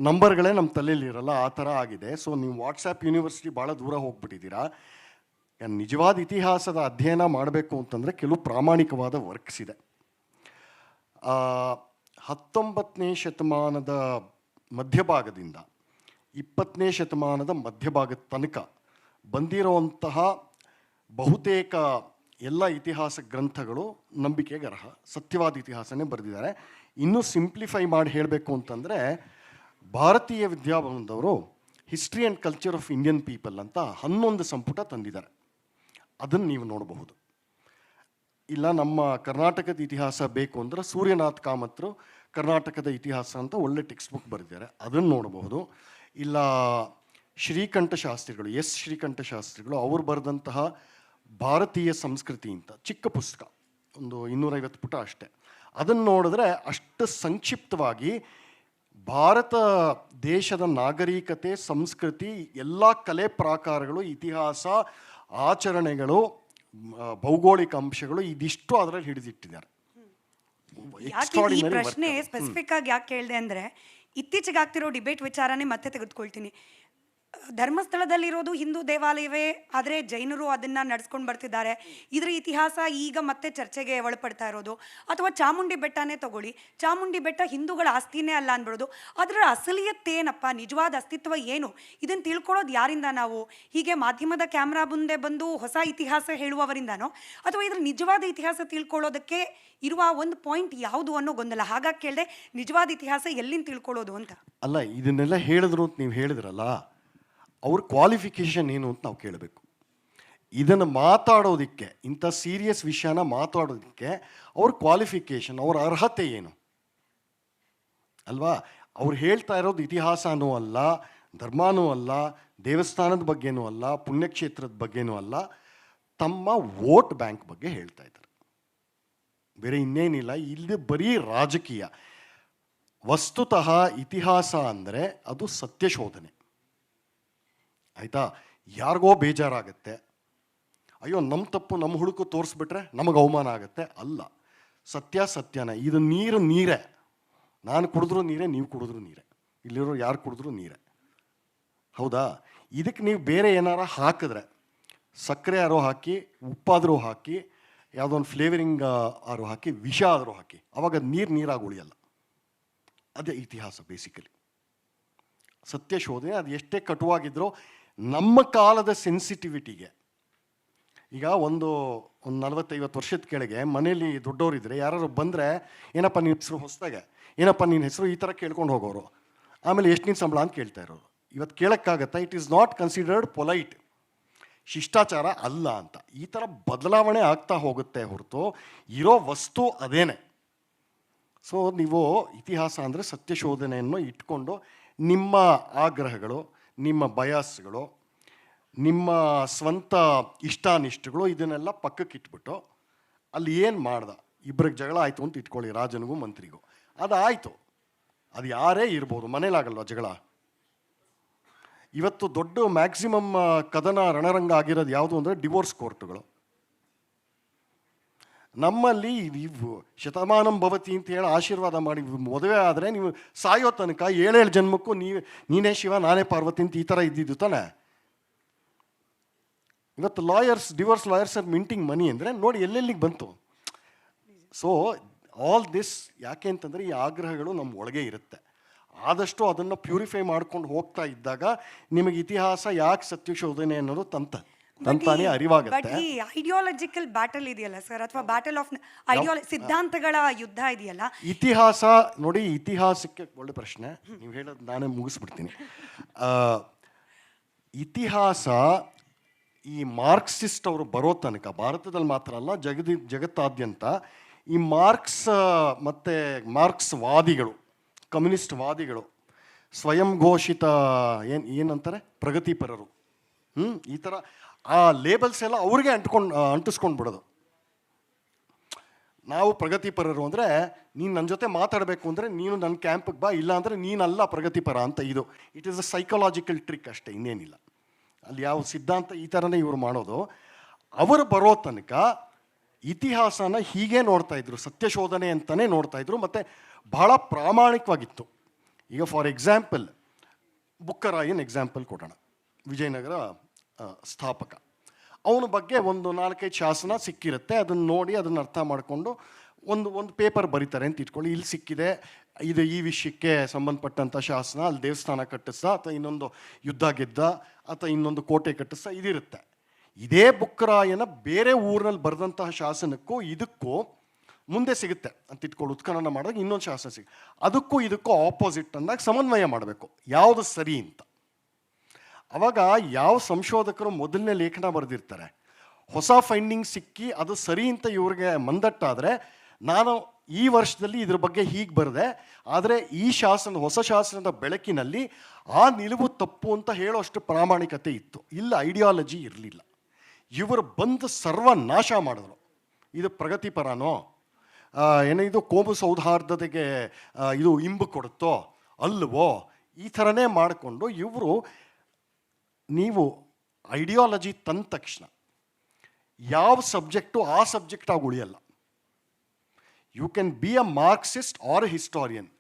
ನಂಬರ್ಗಳೇ ನಮ್ಮ ತಲೆಯಲ್ಲಿ ಇರಲ್ಲ, ಆ ಥರ ಆಗಿದೆ. ಸೊ ನೀವು ವಾಟ್ಸಪ್ ಯೂನಿವರ್ಸಿಟಿ ಭಾಳ ದೂರ ಹೋಗ್ಬಿಟ್ಟಿದ್ದೀರಾ. ನಿಜವಾದ ಇತಿಹಾಸದ ಅಧ್ಯಯನ ಮಾಡಬೇಕು ಅಂತಂದರೆ ಕೆಲವು ಪ್ರಾಮಾಣಿಕವಾದ ವರ್ಕ್ಸ್ ಇದೆ. 19ನೇ ಶತಮಾನದ ಮಧ್ಯಭಾಗದಿಂದ 20ನೇ ಶತಮಾನದ ಮಧ್ಯಭಾಗದ ತನಕ ಬಂದಿರುವಂತಹ ಬಹುತೇಕ ಎಲ್ಲ ಇತಿಹಾಸ ಗ್ರಂಥಗಳು ನಂಬಿಕೆಗೆ ಅರ್ಹ, ಸತ್ಯವಾದ ಇತಿಹಾಸನೇ ಬರೆದಿದ್ದಾರೆ. ಇನ್ನೂ ಸಿಂಪ್ಲಿಫೈ ಮಾಡಿ ಹೇಳಬೇಕು ಅಂತಂದರೆ, ಭಾರತೀಯ ವಿದ್ಯಾಭವನದವರು history and culture of Indian people ಅಂತ 11 ಸಂಪುಟ ತಂದಿದ್ದಾರೆ. ಅದನ್ನು ನೀವು ನೋಡಬಹುದು. ಇಲ್ಲ ನಮ್ಮ ಕರ್ನಾಟಕದ ಇತಿಹಾಸ ಬೇಕು ಅಂದರೆ ಸೂರ್ಯನಾಥ್ ಕಾಮತ್ರು ಕರ್ನಾಟಕದ ಇತಿಹಾಸ ಅಂತ ಒಳ್ಳೆ ಟೆಕ್ಸ್ಟ್ ಬುಕ್ ಬರೆದಿದ್ದಾರೆ, ಅದನ್ನು ನೋಡಬಹುದು. ಇಲ್ಲ ಶ್ರೀಕಂಠ ಶಾಸ್ತ್ರಿಗಳು, ಶ್ರೀಕಂಠ ಶಾಸ್ತ್ರಿಗಳು ಅವರು ಬರೆದಂತಹ ಭಾರತೀಯ ಸಂಸ್ಕೃತಿ ಅಂತ ಚಿಕ್ಕ ಪುಸ್ತಕ, ಒಂದು 250 ಪುಟ ಅಷ್ಟೇ. ಅದನ್ನು ನೋಡಿದ್ರೆ ಅಷ್ಟು ಸಂಕ್ಷಿಪ್ತವಾಗಿ ಭಾರತ ದೇಶದ ನಾಗರಿಕತೆ, ಸಂಸ್ಕೃತಿ, ಎಲ್ಲ ಕಲೆ ಪ್ರಾಕಾರಗಳು, ಇತಿಹಾಸ, ಆಚರಣೆಗಳು, ಭೌಗೋಳಿಕ ಅಂಶಗಳು ಇದಿಷ್ಟು ಅದರಲ್ಲಿ ಹಿಡಿದಿಟ್ಟಿದ್ದಾರೆ. ಯಾಕೆ ಈ ಪ್ರಶ್ನೆ ಸ್ಪೆಸಿಫಿಕ್ ಆಗಿ ಯಾಕೆ ಕೇಳಿದೆ ಅಂದರೆ, ಇತ್ತೀಚೆಗೆ ಆಗ್ತಿರೋ ಡಿಬೇಟ್ ವಿಚಾರನೇ ಮತ್ತೆ ತೆಗೆದುಕೊಳ್ತೀನಿ. ಧರ್ಮಸ್ಥಳದಲ್ಲಿರೋದು ಹಿಂದೂ ದೇವಾಲಯವೇ, ಆದರೆ ಜೈನರು ಅದನ್ನು ನಡೆಸ್ಕೊಂಡು ಬರ್ತಿದ್ದಾರೆ. ಇದರ ಇತಿಹಾಸ ಈಗ ಮತ್ತೆ ಚರ್ಚೆಗೆ ಒಳಪಡ್ತಾ ಇರೋದು. ಅಥವಾ ಚಾಮುಂಡಿ ಬೆಟ್ಟನೇ ತಗೊಳ್ಳಿ, ಚಾಮುಂಡಿ ಬೆಟ್ಟ ಹಿಂದೂಗಳ ಆಸ್ತಿನೇ ಅಲ್ಲ ಅಂದ್ಬಿಡೋದು. ಅದರ ಅಸಲಿಯತ್ತೇನಪ್ಪ, ನಿಜವಾದ ಅಸ್ತಿತ್ವ ಏನು, ಇದನ್ನು ತಿಳ್ಕೊಳ್ಳೋದು ಯಾರಿಂದ ನಾವು? ಹೀಗೆ ಮಾಧ್ಯಮದ ಕ್ಯಾಮ್ರಾ ಮುಂದೆ ಬಂದು ಹೊಸ ಇತಿಹಾಸ ಹೇಳುವವರಿಂದನೋ, ಅಥವಾ ಇದ್ರ ನಿಜವಾದ ಇತಿಹಾಸ ತಿಳ್ಕೊಳ್ಳೋದಕ್ಕೆ ಇರುವ ಒಂದು ಪಾಯಿಂಟ್ ಯಾವುದು ಅನ್ನೋ ಗೊಂದಲ. ಹಾಗಾಗಿ ಕೇಳಿದೆ, ನಿಜವಾದ ಇತಿಹಾಸ ಎಲ್ಲಿಂದ ತಿಳ್ಕೊಳ್ಳೋದು ಅಂತ. ಅಲ್ಲ, ಇದನ್ನೆಲ್ಲ ಹೇಳಿದ್ರು ಅಂತ ನೀವು ಹೇಳಿದ್ರಲ್ಲ, ಅವ್ರ ಕ್ವಾಲಿಫಿಕೇಷನ್ ಏನು ಅಂತ ನಾವು ಕೇಳಬೇಕು. ಇದನ್ನು ಮಾತಾಡೋದಕ್ಕೆ, ಇಂಥ ಸೀರಿಯಸ್ ವಿಷಯನ ಮಾತಾಡೋದಕ್ಕೆ ಅವ್ರ ಕ್ವಾಲಿಫಿಕೇಷನ್, ಅವ್ರ ಅರ್ಹತೆ ಏನು ಅಲ್ವಾ? ಅವ್ರು ಹೇಳ್ತಾ ಇರೋದು ಇತಿಹಾಸನೂ ಅಲ್ಲ, ಧರ್ಮನೂ ಅಲ್ಲ, ದೇವಸ್ಥಾನದ ಬಗ್ಗೆನೂ ಅಲ್ಲ, ಪುಣ್ಯಕ್ಷೇತ್ರದ ಬಗ್ಗೆನೂ ಅಲ್ಲ, ತಮ್ಮ ವೋಟ್ ಬ್ಯಾಂಕ್ ಬಗ್ಗೆ ಹೇಳ್ತಾ ಇದ್ದಾರೆ. ಬೇರೆ ಇನ್ನೇನಿಲ್ಲ. ಇಲ್ಲಿ ಬರೀ ರಾಜಕೀಯ. ವಸ್ತುತಃ ಇತಿಹಾಸ ಅಂದರೆ ಅದು ಸತ್ಯಶೋಧನೆ, ಆಯಿತಾ? ಯಾರಿಗೋ ಬೇಜಾರಾಗತ್ತೆ, ಅಯ್ಯೋ ನಮ್ಮ ತಪ್ಪು ನಮ್ಮ ಹುಡುಕು ತೋರಿಸ್ಬಿಟ್ರೆ ನಮಗೆ ಅವಮಾನ ಆಗುತ್ತೆ. ಅಲ್ಲ, ಸತ್ಯ ಸತ್ಯನೇ. ಇದು ನೀರು ನೀರೇ, ನಾನು ಕುಡಿದ್ರೂ ನೀರೇ, ನೀವು ಕುಡಿದ್ರೂ ನೀರೇ, ಇಲ್ಲಿರೋ ಯಾರು ಕುಡಿದ್ರೂ ನೀರೇ, ಹೌದಾ? ಇದಕ್ಕೆ ನೀವು ಬೇರೆ ಏನಾರ ಹಾಕಿದ್ರೆ, ಸಕ್ಕರೆ ಆರೋ ಹಾಕಿ, ಉಪ್ಪಾದರೂ ಹಾಕಿ, ಯಾವುದೋ ಒಂದು ಫ್ಲೇವರಿಂಗ್ ಆರೋ ಹಾಕಿ, ವಿಷ ಆದರೂ ಹಾಕಿ, ಅವಾಗ ನೀರಾಗಿ ಉಳಿಯಲ್ಲ. ಅದೇ ಇತಿಹಾಸ ಬೇಸಿಕಲಿ. ಸತ್ಯಶೋಧನೆ ಅದು ಎಷ್ಟೇ ಕಟುವಾಗಿದ್ರೂ ನಮ್ಮ ಕಾಲದ ಸೆನ್ಸಿಟಿವಿಟಿಗೆ. ಈಗ ಒಂದು 40-50 ವರ್ಷದ ಕೆಳಗೆ ಮನೇಲಿ ದೊಡ್ಡವರಿದ್ದರೆ ಯಾರು ಬಂದರೆ, ಏನಪ್ಪ ನಿನ್ನ ಹೆಸರು ಹೊಸದಾಗೆ, ಏನಪ್ಪ ನಿನ್ನ ಹೆಸರು, ಈ ಥರ ಕೇಳ್ಕೊಂಡು ಹೋಗೋರು. ಆಮೇಲೆ ಎಷ್ಟು ನಿನ್ನ ಸಂಬಳ ಅಂತ ಕೇಳ್ತಾ ಇರೋರು. ಇವತ್ತು ಕೇಳೋಕ್ಕಾಗತ್ತಾ? It is not considered polite, ಶಿಷ್ಟಾಚಾರ ಅಲ್ಲ ಅಂತ. ಈ ಥರ ಬದಲಾವಣೆ ಆಗ್ತಾ ಹೋಗುತ್ತೆ ಹೊರತು ಇರೋ ವಸ್ತು ಅದೇನೆ. ಸೊ ನೀವು ಇತಿಹಾಸ ಅಂದರೆ ಸತ್ಯಶೋಧನೆಯನ್ನು ಇಟ್ಕೊಂಡು ನಿಮ್ಮ ಆಗ್ರಹಗಳು, ನಿಮ್ಮ ಬಯಾಸ್ಗಳು, ನಿಮ್ಮ ಸ್ವಂತ ಇಷ್ಟಾನಿಷ್ಟಗಳು ಇದನ್ನೆಲ್ಲ ಪಕ್ಕಕ್ಕೆ ಇಟ್ಬಿಟ್ಟು, ಅಲ್ಲಿ ಏನು ಮಾಡ್ದ, ಇಬ್ಬರಿಗೆ ಜಗಳ ಆಯಿತು ಅಂತ ಇಟ್ಕೊಳ್ಳಿ, ರಾಜನಿಗೂ ಮಂತ್ರಿಗೂ. ಅದು ಆಯಿತು, ಅದು ಯಾರೇ ಇರ್ಬೋದು, ಮನೇಲಾಗಲ್ವ ಜಗಳ. ಇವತ್ತು ದೊಡ್ಡ ಮ್ಯಾಕ್ಸಿಮಮ್ ಕದನ ರಣರಂಗ ಆಗಿರೋದು ಯಾವುದು ಅಂದರೆ ಡಿವೋರ್ಸ್ ಕೋರ್ಟುಗಳು. ನಮ್ಮಲ್ಲಿ ನೀವು ಶತಮಾನಂ ಭವತಿ ಅಂತ ಹೇಳಿ ಆಶೀರ್ವಾದ ಮಾಡಿ ಮದುವೆ ಆದರೆ ನೀವು ಸಾಯೋ ತನಕ 7 ಜನ್ಮಕ್ಕೂ ನೀನೇ ಶಿವ ನಾನೇ ಪಾರ್ವತಿ ಅಂತ ಈ ಥರ ಇದ್ದಿದ್ದು ತಾನೆ. ಇವತ್ತು ಡಿವೋರ್ಸ್ ಲಾಯರ್ಸ್ ಆರ್ ಮಿಂಟಿಂಗ್ ಮನಿ ಅಂದರೆ ನೋಡಿ ಎಲ್ಲೆಲ್ಲಿಗೆ ಬಂತು. ಸೊ ಆಲ್ ದಿಸ್ ಯಾಕೆ ಅಂತಂದರೆ ಈ ಆಗ್ರಹಗಳು ನಮ್ಮ ಒಳಗೆ ಇರುತ್ತೆ. ಆದಷ್ಟು ಅದನ್ನು ಪ್ಯೂರಿಫೈ ಮಾಡ್ಕೊಂಡು ಹೋಗ್ತಾ ಇದ್ದಾಗ ನಿಮಗೆ ಇತಿಹಾಸ ಯಾಕೆ ಸತ್ಯಶೋಧನೆ ಅನ್ನೋದು ತಂತಾನೇ ಬಟ್ ಅರಿವಾಗುತ್ತೆ. ಈ ಐಡಿಯಾಲಜಿಕಲ್ ಬ್ಯಾಟಲ್ ಇದೆಯಲ್ಲ ಸರ್, ಅಥವಾ ಬ್ಯಾಟಲ್ ಆಫ್ ಸಿದ್ಧಾಂತಗಳ ಯುದ್ಧ ಇದೆಯಲ್ಲ, ಇತಿಹಾಸ ನೋಡಿ, ಇತಿಹಾಸಕ್ಕೆ ಒಳ್ಳೆ ಪ್ರಶ್ನೆ ನೀವು ಹೇಳೋದು, ನಾನೇ ಮುಗಿಸ್ಬಿಡ್ತೀನಿ. ಇತಿಹಾಸ ಈ ಮಾರ್ಕ್ಸಿಸ್ಟ್ ಅವರು ಬರೋ ತನಕ ಭಾರತದಲ್ಲಿ ಮಾತ್ರ ಅಲ್ಲ, ಜಗತ್ತಾದ್ಯಂತ ಈ ಮಾರ್ಕ್ಸ್ ವಾದಿಗಳು, ಕಮ್ಯುನಿಸ್ಟ್ ವಾದಿಗಳು, ಸ್ವಯಂ ಘೋಷಿತ ಏನಂತಾರೆ ಪ್ರಗತಿಪರರು, ಈ ಥರ ಆ ಲೇಬಲ್ಸ್ ಎಲ್ಲ ಅವ್ರಿಗೆ ಅಂಟಿಸ್ಕೊಂಡು ಬಿಡೋದು. ನಾವು ಪ್ರಗತಿಪರರು ಅಂದರೆ ನೀನು ನನ್ನ ಜೊತೆ ಮಾತಾಡಬೇಕು ಅಂದರೆ ನೀನು ನನ್ನ ಕ್ಯಾಂಪಿಗೆ ಬಾ, ಇಲ್ಲ ಅಂದರೆ ನೀನಲ್ಲ ಪ್ರಗತಿಪರ ಅಂತ. ಇದು it is a psychological trick ಅಷ್ಟೇ, ಇನ್ನೇನಿಲ್ಲ. ಅಲ್ಲಿ ಯಾವ ಸಿದ್ಧಾಂತ ಈ ಥರನೇ ಇವರು ಮಾಡೋದು. ಅವರು ಬರೋ ತನಕ ಇತಿಹಾಸನ ಹೀಗೆ ನೋಡ್ತಾ ಇದ್ರು, ಸತ್ಯಶೋಧನೆ ಅಂತಲೇ ನೋಡ್ತಾ ಇದ್ರು, ಮತ್ತು ಬಹಳ ಪ್ರಾಮಾಣಿಕವಾಗಿತ್ತು. ಈಗ ಫಾರ್ ಎಕ್ಸಾಂಪಲ್ ಬುಕ್ಕರಾಯನ್ ಎಕ್ಸಾಂಪಲ್ ಕೊಡೋಣ. ವಿಜಯನಗರ ಸ್ಥಾಪಕ, ಅವನ ಬಗ್ಗೆ ಒಂದು 4-5 ಶಾಸನ ಸಿಕ್ಕಿರುತ್ತೆ. ಅದನ್ನು ನೋಡಿ ಅದನ್ನು ಅರ್ಥ ಮಾಡಿಕೊಂಡು ಒಂದು ಪೇಪರ್ ಬರೀತಾರೆ ಅಂತ ಇಟ್ಕೊಳ್ಳಿ. ಇಲ್ಲಿ ಸಿಕ್ಕಿದೆ, ಇದು ಈ ವಿಷಯಕ್ಕೆ ಸಂಬಂಧಪಟ್ಟಂಥ ಶಾಸನ, ಅಲ್ಲಿ ದೇವಸ್ಥಾನ ಕಟ್ಟಿಸ್ದ, ಅಥವಾ ಇನ್ನೊಂದು ಯುದ್ಧ ಗೆದ್ದ, ಅಥವಾ ಇನ್ನೊಂದು ಕೋಟೆ ಕಟ್ಟಿಸ್ದ, ಇದಿರುತ್ತೆ. ಇದೇ ಬುಕ್ಕರಾಯನ ಬೇರೆ ಊರಿನಲ್ಲಿ ಬರೆದಂತಹ ಶಾಸನಕ್ಕೂ ಇದಕ್ಕೂ ಮುಂದೆ ಸಿಗುತ್ತೆ ಅಂತ ಇಟ್ಕೊಳ್ಳಿ. ಉತ್ಖನನ ಮಾಡಿದಾಗ ಇನ್ನೊಂದು ಶಾಸನ ಸಿಗುತ್ತೆ, ಅದಕ್ಕೂ ಇದಕ್ಕೂ ಆಪೋಸಿಟ್ ಅಂದಾಗ ಸಮನ್ವಯ ಮಾಡಬೇಕು ಯಾವುದು ಸರಿ ಅಂತ. ಅವಾಗ ಯಾವ ಸಂಶೋಧಕರು ಮೊದಲನೇ ಲೇಖನ ಬರೆದಿರ್ತಾರೆ, ಹೊಸ ಫೈಂಡಿಂಗ್ ಸಿಕ್ಕಿ ಅದು ಸರಿ ಅಂತ ಇವ್ರಿಗೆ ಮಂದಟ್ಟಾದರೆ, ನಾನು ಈ ವರ್ಷದಲ್ಲಿ ಇದ್ರ ಬಗ್ಗೆ ಹೀಗೆ ಬರೆದೆ, ಆದರೆ ಈ ಹೊಸ ಶಾಸನದ ಬೆಳಕಿನಲ್ಲಿ ಆ ನಿಲುವು ತಪ್ಪು ಅಂತ ಹೇಳೋಷ್ಟು ಪ್ರಾಮಾಣಿಕತೆ ಇತ್ತು. ಇಲ್ಲ ಐಡಿಯಾಲಜಿ ಇರಲಿಲ್ಲ. ಇವರು ಬಂದು ಸರ್ವನಾಶ ಮಾಡಿದ್ರು. ಇದು ಪ್ರಗತಿಪರನೋ, ಇದು ಕೋಮು ಸೌಹಾರ್ದತೆಗೆ ಇದು ಇಂಬು ಕೊಡುತ್ತೋ ಅಲ್ವೋ, ಈ ಥರನೇ ಮಾಡಿಕೊಂಡು ಇವರು, ನೀವು ಐಡಿಯಾಲಜಿ ತಂದ ತಕ್ಷಣ ಯಾವ ಸಬ್ಜೆಕ್ಟು ಆ ಸಬ್ಜೆಕ್ಟ್ ಆಗಿ ಉಳಿಯಲ್ಲ. You can be a Marxist or a historian,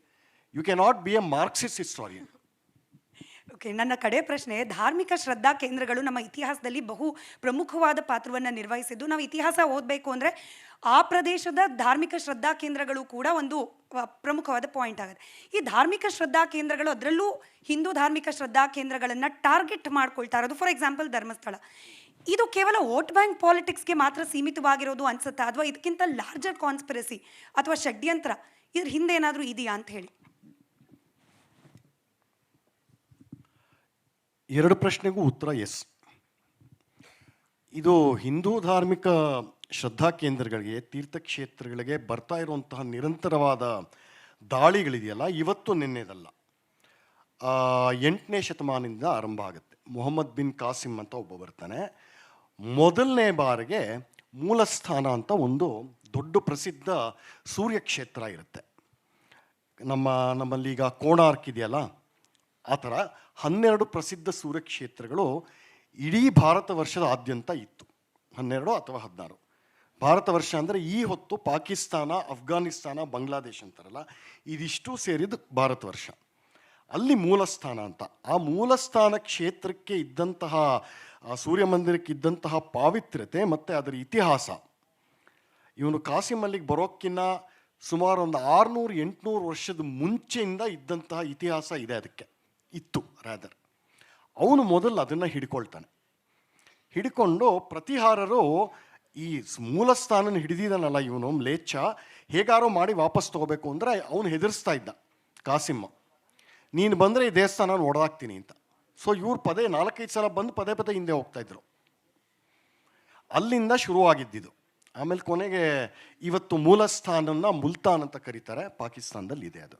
you cannot be a Marxist historian. Okay, ನನ್ನ ಕಡೆ ಪ್ರಶ್ನೆ, ಧಾರ್ಮಿಕ ಶ್ರದ್ಧಾ ಕೇಂದ್ರಗಳು ನಮ್ಮ ಇತಿಹಾಸದಲ್ಲಿ ಬಹು ಪ್ರಮುಖವಾದ ಪಾತ್ರವನ್ನು ನಿರ್ವಹಿಸಿದ್ದು. ನಾವು ಇತಿಹಾಸ ಓದಬೇಕು ಅಂದರೆ ಆ ಪ್ರದೇಶದ ಧಾರ್ಮಿಕ ಶ್ರದ್ಧಾ ಕೇಂದ್ರಗಳು ಕೂಡ ಒಂದು ಪ್ರಮುಖವಾದ ಪಾಯಿಂಟ್ ಆಗುತ್ತೆ. ಈ ಧಾರ್ಮಿಕ ಶ್ರದ್ಧಾ ಕೇಂದ್ರಗಳು, ಅದರಲ್ಲೂ ಹಿಂದೂ ಧಾರ್ಮಿಕ ಶ್ರದ್ಧಾ ಕೇಂದ್ರಗಳನ್ನು ಟಾರ್ಗೆಟ್ ಮಾಡ್ಕೊಳ್ತಾ ಇರೋದು, ಫಾರ್ ಎಕ್ಸಾಂಪಲ್ ಧರ್ಮಸ್ಥಳ, ಇದು ಕೇವಲ ವೋಟ್ ಬ್ಯಾಂಕ್ ಪಾಲಿಟಿಕ್ಸ್ಗೆ ಮಾತ್ರ ಸೀಮಿತವಾಗಿರೋದು ಅನ್ಸುತ್ತಾ, ಅಥವಾ ಇದಕ್ಕಿಂತ ಲಾರ್ಜರ್ ಕಾನ್ಸ್ಪಿರಸಿ ಅಥವಾ ಷಡ್ಯಂತ್ರ ಇದ್ರ ಹಿಂದೆ ಏನಾದರೂ ಇದೆಯಾ ಅಂತ ಹೇಳಿ? ಎರಡು ಪ್ರಶ್ನೆಗೂ ಉತ್ತರ ಎಸ್. ಇದು ಹಿಂದೂ ಧಾರ್ಮಿಕ ಶ್ರದ್ಧಾ ಕೇಂದ್ರಗಳಿಗೆ, ತೀರ್ಥಕ್ಷೇತ್ರಗಳಿಗೆ ಬರ್ತಾ ಇರುವಂತಹ ನಿರಂತರವಾದ ದಾಳಿಗಳಿದೆಯಲ್ಲ, ಇವತ್ತು ನಿನ್ನೆದಲ್ಲ. 8ನೇ ಶತಮಾನದಿಂದ ಆರಂಭ ಆಗುತ್ತೆ. ಮೊಹಮ್ಮದ್ ಬಿನ್ ಕಾಸಿಮ್ ಅಂತ ಒಬ್ಬ ಬರ್ತಾನೆ. ಮೊದಲನೇ ಬಾರಿಗೆ ಮೂಲಸ್ಥಾನ ಅಂತ ಒಂದು ದೊಡ್ಡ ಪ್ರಸಿದ್ಧ ಸೂರ್ಯಕ್ಷೇತ್ರ ಇರುತ್ತೆ. ನಮ್ಮಲ್ಲಿ ಈಗ ಕೋಣಾರ್ಕ್ ಇದೆಯಲ್ಲ, ಆ ಥರ 12 ಪ್ರಸಿದ್ಧ ಸೂರ್ಯಕ್ಷೇತ್ರಗಳು ಇಡೀ ಭಾರತ ವರ್ಷದ ಆದ್ಯಂತ ಇತ್ತು. 12 ಅಥವಾ 16 ಭಾರತ ವರ್ಷ ಅಂದರೆ ಈ ಹೊತ್ತು ಪಾಕಿಸ್ತಾನ, ಅಫ್ಘಾನಿಸ್ತಾನ, ಬಾಂಗ್ಲಾದೇಶ್ ಅಂತಾರಲ್ಲ, ಇದಿಷ್ಟು ಸೇರಿದ ಭಾರತ ವರ್ಷ. ಅಲ್ಲಿ ಮೂಲಸ್ಥಾನ ಅಂತ, ಆ ಮೂಲಸ್ಥಾನ ಕ್ಷೇತ್ರಕ್ಕೆ ಇದ್ದಂತಹ, ಸೂರ್ಯ ಮಂದಿರಕ್ಕೆ ಇದ್ದಂತಹ ಪಾವಿತ್ರ್ಯತೆ ಮತ್ತು ಅದರ ಇತಿಹಾಸ, ಇವನು ಕಾಸಿಮ್ ಅಲ್ಲಿಗೆ ಬರೋಕ್ಕಿನ್ನ ಸುಮಾರು ಒಂದು 600-800 ವರ್ಷದ ಮುಂಚೆಯಿಂದ ಇದ್ದಂತಹ ಇತಿಹಾಸ ಇದೆ, ಅದಕ್ಕೆ ಇತ್ತು ರಾದರ್. ಅವನು ಮೊದಲು ಅದನ್ನು ಹಿಡ್ಕೊಂಡು ಪ್ರತಿಹಾರರು ಈ ಮೂಲಸ್ಥಾನನ ಹಿಡಿದಿದ್ದಾನಲ್ಲ ಇವನು ಮ್ಲೇಚ್ಛ, ಹೇಗಾರೋ ಮಾಡಿ ವಾಪಸ್ ತೊಗೋಬೇಕು ಅಂದರೆ ಅವನು ಹೆದರಿಸ್ತಾ ಇದ್ದ ಕಾಸಿಮ್ಮ, ನೀನು ಬಂದರೆ ಈ ದೇವಸ್ಥಾನ ಹೊಡೆದಾಕ್ತೀನಿ ಅಂತ. ಸೊ ಇವ್ರು 4-5 ಸಲ ಬಂದು ಪದೇ ಹಿಂದೆ ಹೋಗ್ತಾಯಿದ್ರು. ಅಲ್ಲಿಂದ ಶುರುವಾಗಿದ್ದಿದ್ದು. ಆಮೇಲೆ ಕೊನೆಗೆ ಇವತ್ತು ಮೂಲಸ್ಥಾನನ ಮುಲ್ತಾನ್ ಅಂತ ಕರೀತಾರೆ, ಪಾಕಿಸ್ತಾನದಲ್ಲಿ ಇದೆ ಅದು,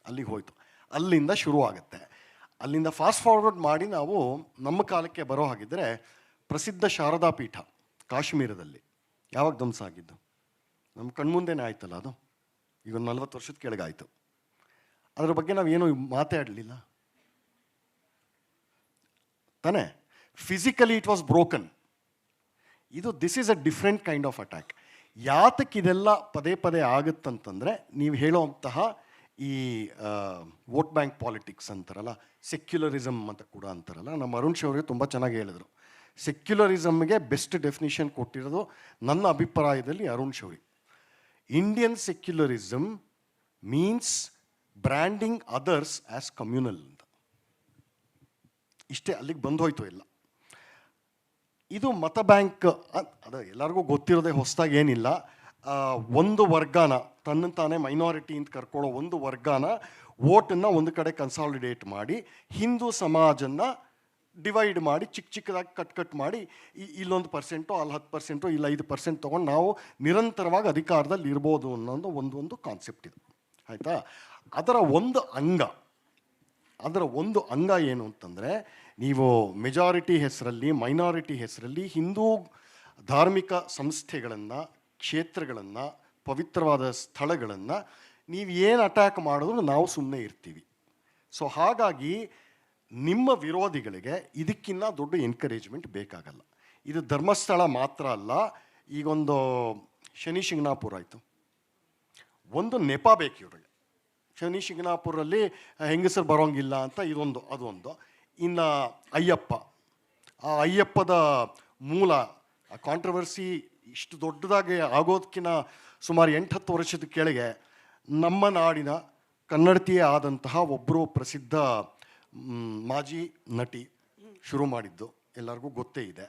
ಅಲ್ಲಿಗೆ ಹೋಯ್ತು. ಅಲ್ಲಿಂದ ಶುರುವಾಗುತ್ತೆ. ಅಲ್ಲಿಂದ ಫಾಸ್ಟ್ ಫಾರ್ವರ್ಡ್ ಮಾಡಿ ನಾವು ನಮ್ಮ ಕಾಲಕ್ಕೆ ಬರೋ ಹಾಗಿದ್ದರೆ, ಪ್ರಸಿದ್ಧ ಶಾರದಾ ಪೀಠ ಕಾಶ್ಮೀರದಲ್ಲಿ ಯಾವಾಗ ಧ್ವಂಸ ಆಗಿದ್ದು? ನಮ್ಮ ಕಣ್ಮುಂದೆನೇ ಆಯ್ತಲ್ಲ ಅದು, ಈಗ 40 ವರ್ಷದ ಕೆಳಗಾಯಿತು. ಅದರ ಬಗ್ಗೆ ನಾವೇನು ಮಾತಾಡಲಿಲ್ಲ ತಾನೇ. Physically it was broken. This is a different kind of attack. ಯಾತಕ್ಕಿದೆಲ್ಲ ಪದೇ ಆಗುತ್ತಂತಂದರೆ, ನೀವು ಹೇಳೋವಂತಹ ಈ ವೋಟ್ ಬ್ಯಾಂಕ್ ಪಾಲಿಟಿಕ್ಸ್ ಅಂತಾರಲ್ಲ, ಸೆಕ್ಯುಲರಿಸಮ್ ಅಂತ ಕೂಡ ಅಂತಾರಲ್ಲ, ನಮ್ಮ ಅರುಣ್ ಶೌರ್ಯ ತುಂಬ ಚೆನ್ನಾಗಿ ಹೇಳಿದರು. ಸೆಕ್ಯುಲರಿಸಮ್ಗೆ ಬೆಸ್ಟ್ ಡೆಫಿನಿಷನ್ ಕೊಟ್ಟಿರೋದು ನನ್ನ ಅಭಿಪ್ರಾಯದಲ್ಲಿ Arun Shourie. Indian secularism means branding others as communal ಅಂತ. ಇಷ್ಟೇ, ಅಲ್ಲಿಗೆ ಬಂದು ಹೋಯ್ತು ಎಲ್ಲ. ಇದು ಮತ ಬ್ಯಾಂಕ್ ಅದು ಎಲ್ಲರಿಗೂ ಗೊತ್ತಿರೋದೇ, ಹೊಸದಾಗಿ ಏನಿಲ್ಲ. ಒಂದು ವರ್ಗನ ತನ್ನ ತಾನೇ ಮೈನಾರಿಟಿ ಅಂತ ಕರ್ಕೊಳ್ಳೋ ಒಂದು ವರ್ಗನ ವೋಟನ್ನು ಒಂದು ಕಡೆ ಕನ್ಸಾಲಿಡೇಟ್ ಮಾಡಿ ಹಿಂದೂ ಸಮಾಜನ್ನು ಡಿವೈಡ್ ಮಾಡಿ ಚಿಕ್ಕದಾಗಿ ಕಟ್ ಮಾಡಿ ಇಲ್ಲೊಂದು ಪರ್ಸೆಂಟು ಅಲ್ಲಿ 10% ಇಲ್ಲ 5% ತೊಗೊಂಡು ನಾವು ನಿರಂತರವಾಗಿ ಅಧಿಕಾರದಲ್ಲಿ ಇರ್ಬೋದು ಅನ್ನೋದು ಒಂದು ಕಾನ್ಸೆಪ್ಟ್ ಇದು, ಆಯಿತಾ. ಅದರ ಒಂದು ಅಂಗ ಏನು ಅಂತಂದರೆ, ನೀವು ಮೆಜಾರಿಟಿ ಹೆಸರಲ್ಲಿ ಮೈನಾರಿಟಿ ಹೆಸರಲ್ಲಿ ಹಿಂದೂ ಧಾರ್ಮಿಕ ಸಂಸ್ಥೆಗಳನ್ನು, ಕ್ಷೇತ್ರಗಳನ್ನು, ಪವಿತ್ರವಾದ ಸ್ಥಳಗಳನ್ನು ನೀವು ಏನು ಅಟ್ಯಾಕ್ ಮಾಡಿದ್ರು ನಾವು ಸುಮ್ಮನೆ ಇರ್ತೀವಿ. ಸೊ ಹಾಗಾಗಿ ನಿಮ್ಮ ವಿರೋಧಿಗಳಿಗೆ ಇದಕ್ಕಿಂತ ದೊಡ್ಡ ಎನ್ಕರೇಜ್ಮೆಂಟ್ ಬೇಕಾಗಲ್ಲ. ಇದು ಧರ್ಮಸ್ಥಳ ಮಾತ್ರ ಅಲ್ಲ, ಈಗೊಂದು ಶನಿ ಶಿಂಗಣಾಪುರ ಆಯಿತು, ಒಂದು ನೆಪ ಬೇಕು ಇವ್ರಿಗೆ. ಶನಿ ಶಿಂಗಣಾಪುರಲ್ಲಿ ಹೆಂಗಸರು ಬರೋಂಗಿಲ್ಲ ಅಂತ ಅದೊಂದು. ಇನ್ನು ಅಯ್ಯಪ್ಪ, ಆ ಅಯ್ಯಪ್ಪದ ಮೂಲ ಕಾಂಟ್ರವರ್ಸಿ ಇಷ್ಟು ದೊಡ್ಡದಾಗಿ ಆಗೋದಕ್ಕಿಂತ ಸುಮಾರು 8-10 ವರ್ಷದ ಕೆಳಗೆ ನಮ್ಮ ನಾಡಿನ ಕನ್ನಡತಿಯೇ ಆದಂತಹ ಒಬ್ಬರು ಪ್ರಸಿದ್ಧ ಮಾಜಿ ನಟಿ ಶುರು ಮಾಡಿದ್ದು ಎಲ್ಲರಿಗೂ ಗೊತ್ತೇ ಇದೆ.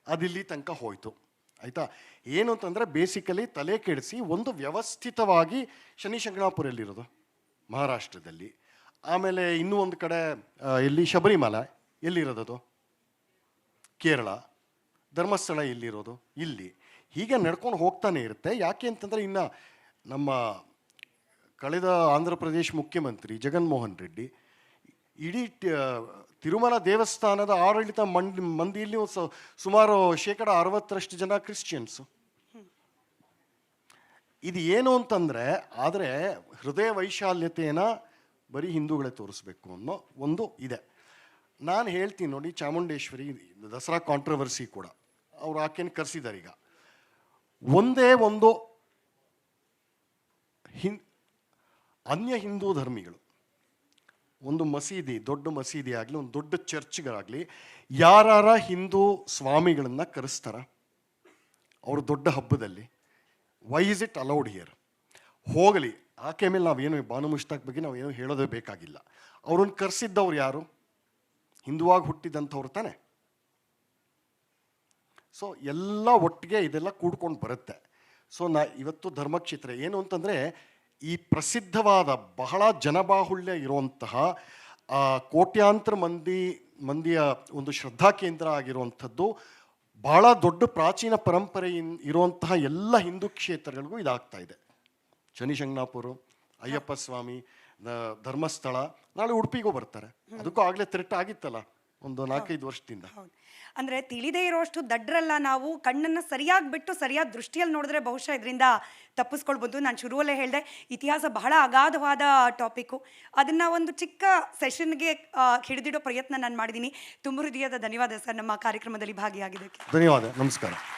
ಅದಿಲ್ಲಿ ತನಕ ಹೋಯಿತು, ಆಯಿತಾ. ಏನು ಅಂತಂದರೆ ಬೇಸಿಕಲಿ ತಲೆ ಕೆಡಿಸಿ ಒಂದು ವ್ಯವಸ್ಥಿತವಾಗಿ ಶನಿ ಶಿಂಗಣಾಪುರಲ್ಲಿರೋದು ಮಹಾರಾಷ್ಟ್ರದಲ್ಲಿ, ಆಮೇಲೆ ಇನ್ನೂ ಒಂದು ಕಡೆ ಎಲ್ಲಿ ಶಬರಿಮಲೆ ಎಲ್ಲಿರೋದು ಕೇರಳ, ಧರ್ಮಸ್ಥಳ ಎಲ್ಲಿರೋದು ಇಲ್ಲಿ, ಹೀಗೆ ನಡ್ಕೊಂಡು ಹೋಗ್ತಾನೆ ಇರುತ್ತೆ. ಯಾಕೆ ಅಂತಂದರೆ ಇನ್ನು ನಮ್ಮ ಕಳೆದ ಆಂಧ್ರ ಪ್ರದೇಶ ಮುಖ್ಯಮಂತ್ರಿ ಜಗನ್ಮೋಹನ್ ರೆಡ್ಡಿ ಇಡೀ ತಿರುಮಲ ದೇವಸ್ಥಾನದ ಆಡಳಿತ ಮಂದಿಯಲ್ಲಿ ಸುಮಾರು 60% ಜನ ಕ್ರಿಶ್ಚಿಯನ್ಸು. ಇದು ಏನು ಅಂತಂದರೆ, ಆದರೆ ಹೃದಯ ವೈಶಾಲ್ಯತೆಯನ್ನು ಬರೀ ಹಿಂದೂಗಳೇ ತೋರಿಸ್ಬೇಕು ಅನ್ನೋ ಒಂದು ಇದೆ. ನಾನು ಹೇಳ್ತೀನಿ ನೋಡಿ, ಚಾಮುಂಡೇಶ್ವರಿ ದಸರಾ ಕಾಂಟ್ರವರ್ಸಿ ಕೂಡ ಅವರು ಆಕೆಯನ್ನು ಕರೆಸಿದ್ದಾರೆ. ಈಗ ಒಂದೇ ಒಂದು ಅನ್ಯ ಹಿಂದೂ ಧರ್ಮಿಗಳು ಒಂದು ಮಸೀದಿ, ದೊಡ್ಡ ಮಸೀದಿ ಆಗಲಿ, ಒಂದು ದೊಡ್ಡ ಚರ್ಚ್ಗಳಾಗಲಿ, ಯಾರ ಹಿಂದೂ ಸ್ವಾಮಿಗಳನ್ನು ಕರೆಸ್ತಾರ ಅವರು ದೊಡ್ಡ ಹಬ್ಬದಲ್ಲಿ? Why is it allowed here? ಹೋಗಲಿ, ಆಕೆ ಮೇಲೆ ನಾವೇನು ಬಾನು ಮುಷ್ತಾಕ್ ಬಗ್ಗೆ ನಾವೇನು ಹೇಳೋದೇ ಬೇಕಾಗಿಲ್ಲ. ಅವ್ರನ್ನ ಕರೆಸಿದ್ದವ್ರು ಯಾರು? ಹಿಂದುವಾಗಿ ಹುಟ್ಟಿದಂಥವ್ರು ತಾನೆ. ಸೊ ಎಲ್ಲ ಒಟ್ಟಿಗೆ ಇದೆಲ್ಲ ಕೂಡ್ಕೊಂಡು ಬರುತ್ತೆ. ಸೊ ಇವತ್ತು ಧರ್ಮಕ್ಷೇತ್ರ ಏನು ಅಂತಂದರೆ, ಈ ಪ್ರಸಿದ್ಧವಾದ ಬಹಳ ಜನಬಾಹುಳ್ಯ ಇರುವಂತಹ ಕೋಟ್ಯಾಂತರ ಮಂದಿಯ ಒಂದು ಶ್ರದ್ಧಾ ಕೇಂದ್ರ ಆಗಿರುವಂಥದ್ದು, ಬಹಳ ದೊಡ್ಡ ಪ್ರಾಚೀನ ಪರಂಪರೆ ಇರುವಂತಹ ಎಲ್ಲ ಹಿಂದೂ ಕ್ಷೇತ್ರಗಳಿಗೂ ಇದಾಗ್ತಾ ಇದೆ. ಶನಿ ಶಿಂಗಣಾಪುರ, ಅಯ್ಯಪ್ಪ ಸ್ವಾಮಿ, ಧರ್ಮಸ್ಥಳ, ನಾಳೆ ಉಡುಪಿಗೂ ಬರ್ತಾರೆ. ಅದಕ್ಕೂ ಆಗಲೇ ಥ್ರೆಟ್ ಆಗಿತ್ತಲ್ಲ ಒಂದು 4-5 ವರ್ಷದಿಂದ. ಅಂದರೆ ತಿಳಿದೇ ಇರೋಷ್ಟು ದಡ್ರಲ್ಲ ನಾವು. ಕಣ್ಣನ್ನು ಸರಿಯಾಗಿ ಬಿಟ್ಟು ಸರಿಯಾದ ದೃಷ್ಟಿಯಲ್ಲಿ ನೋಡಿದ್ರೆ ಬಹುಶಃ ಇದರಿಂದ ತಪ್ಪಿಸ್ಕೊಳ್ಬೋದು. ನಾನು ಶುರುವಲ್ಲೇ ಹೇಳಿದೆ, ಇತಿಹಾಸ ಬಹಳ ಅಗಾಧವಾದ ಟಾಪಿಕ್ಕು. ಅದನ್ನು ಒಂದು ಚಿಕ್ಕ ಸೆಷನ್ಗೆ ಹಿಡಿದಿಡೋ ಪ್ರಯತ್ನ ನಾನು ಮಾಡಿದ್ದೀನಿ. ತುಂಬ ಹೃದಯದ ಧನ್ಯವಾದ ಸರ್ ನಮ್ಮ ಕಾರ್ಯಕ್ರಮದಲ್ಲಿ ಭಾಗಿಯಾಗಿದ್ದಕ್ಕೆ. ಧನ್ಯವಾದ, ನಮಸ್ಕಾರ.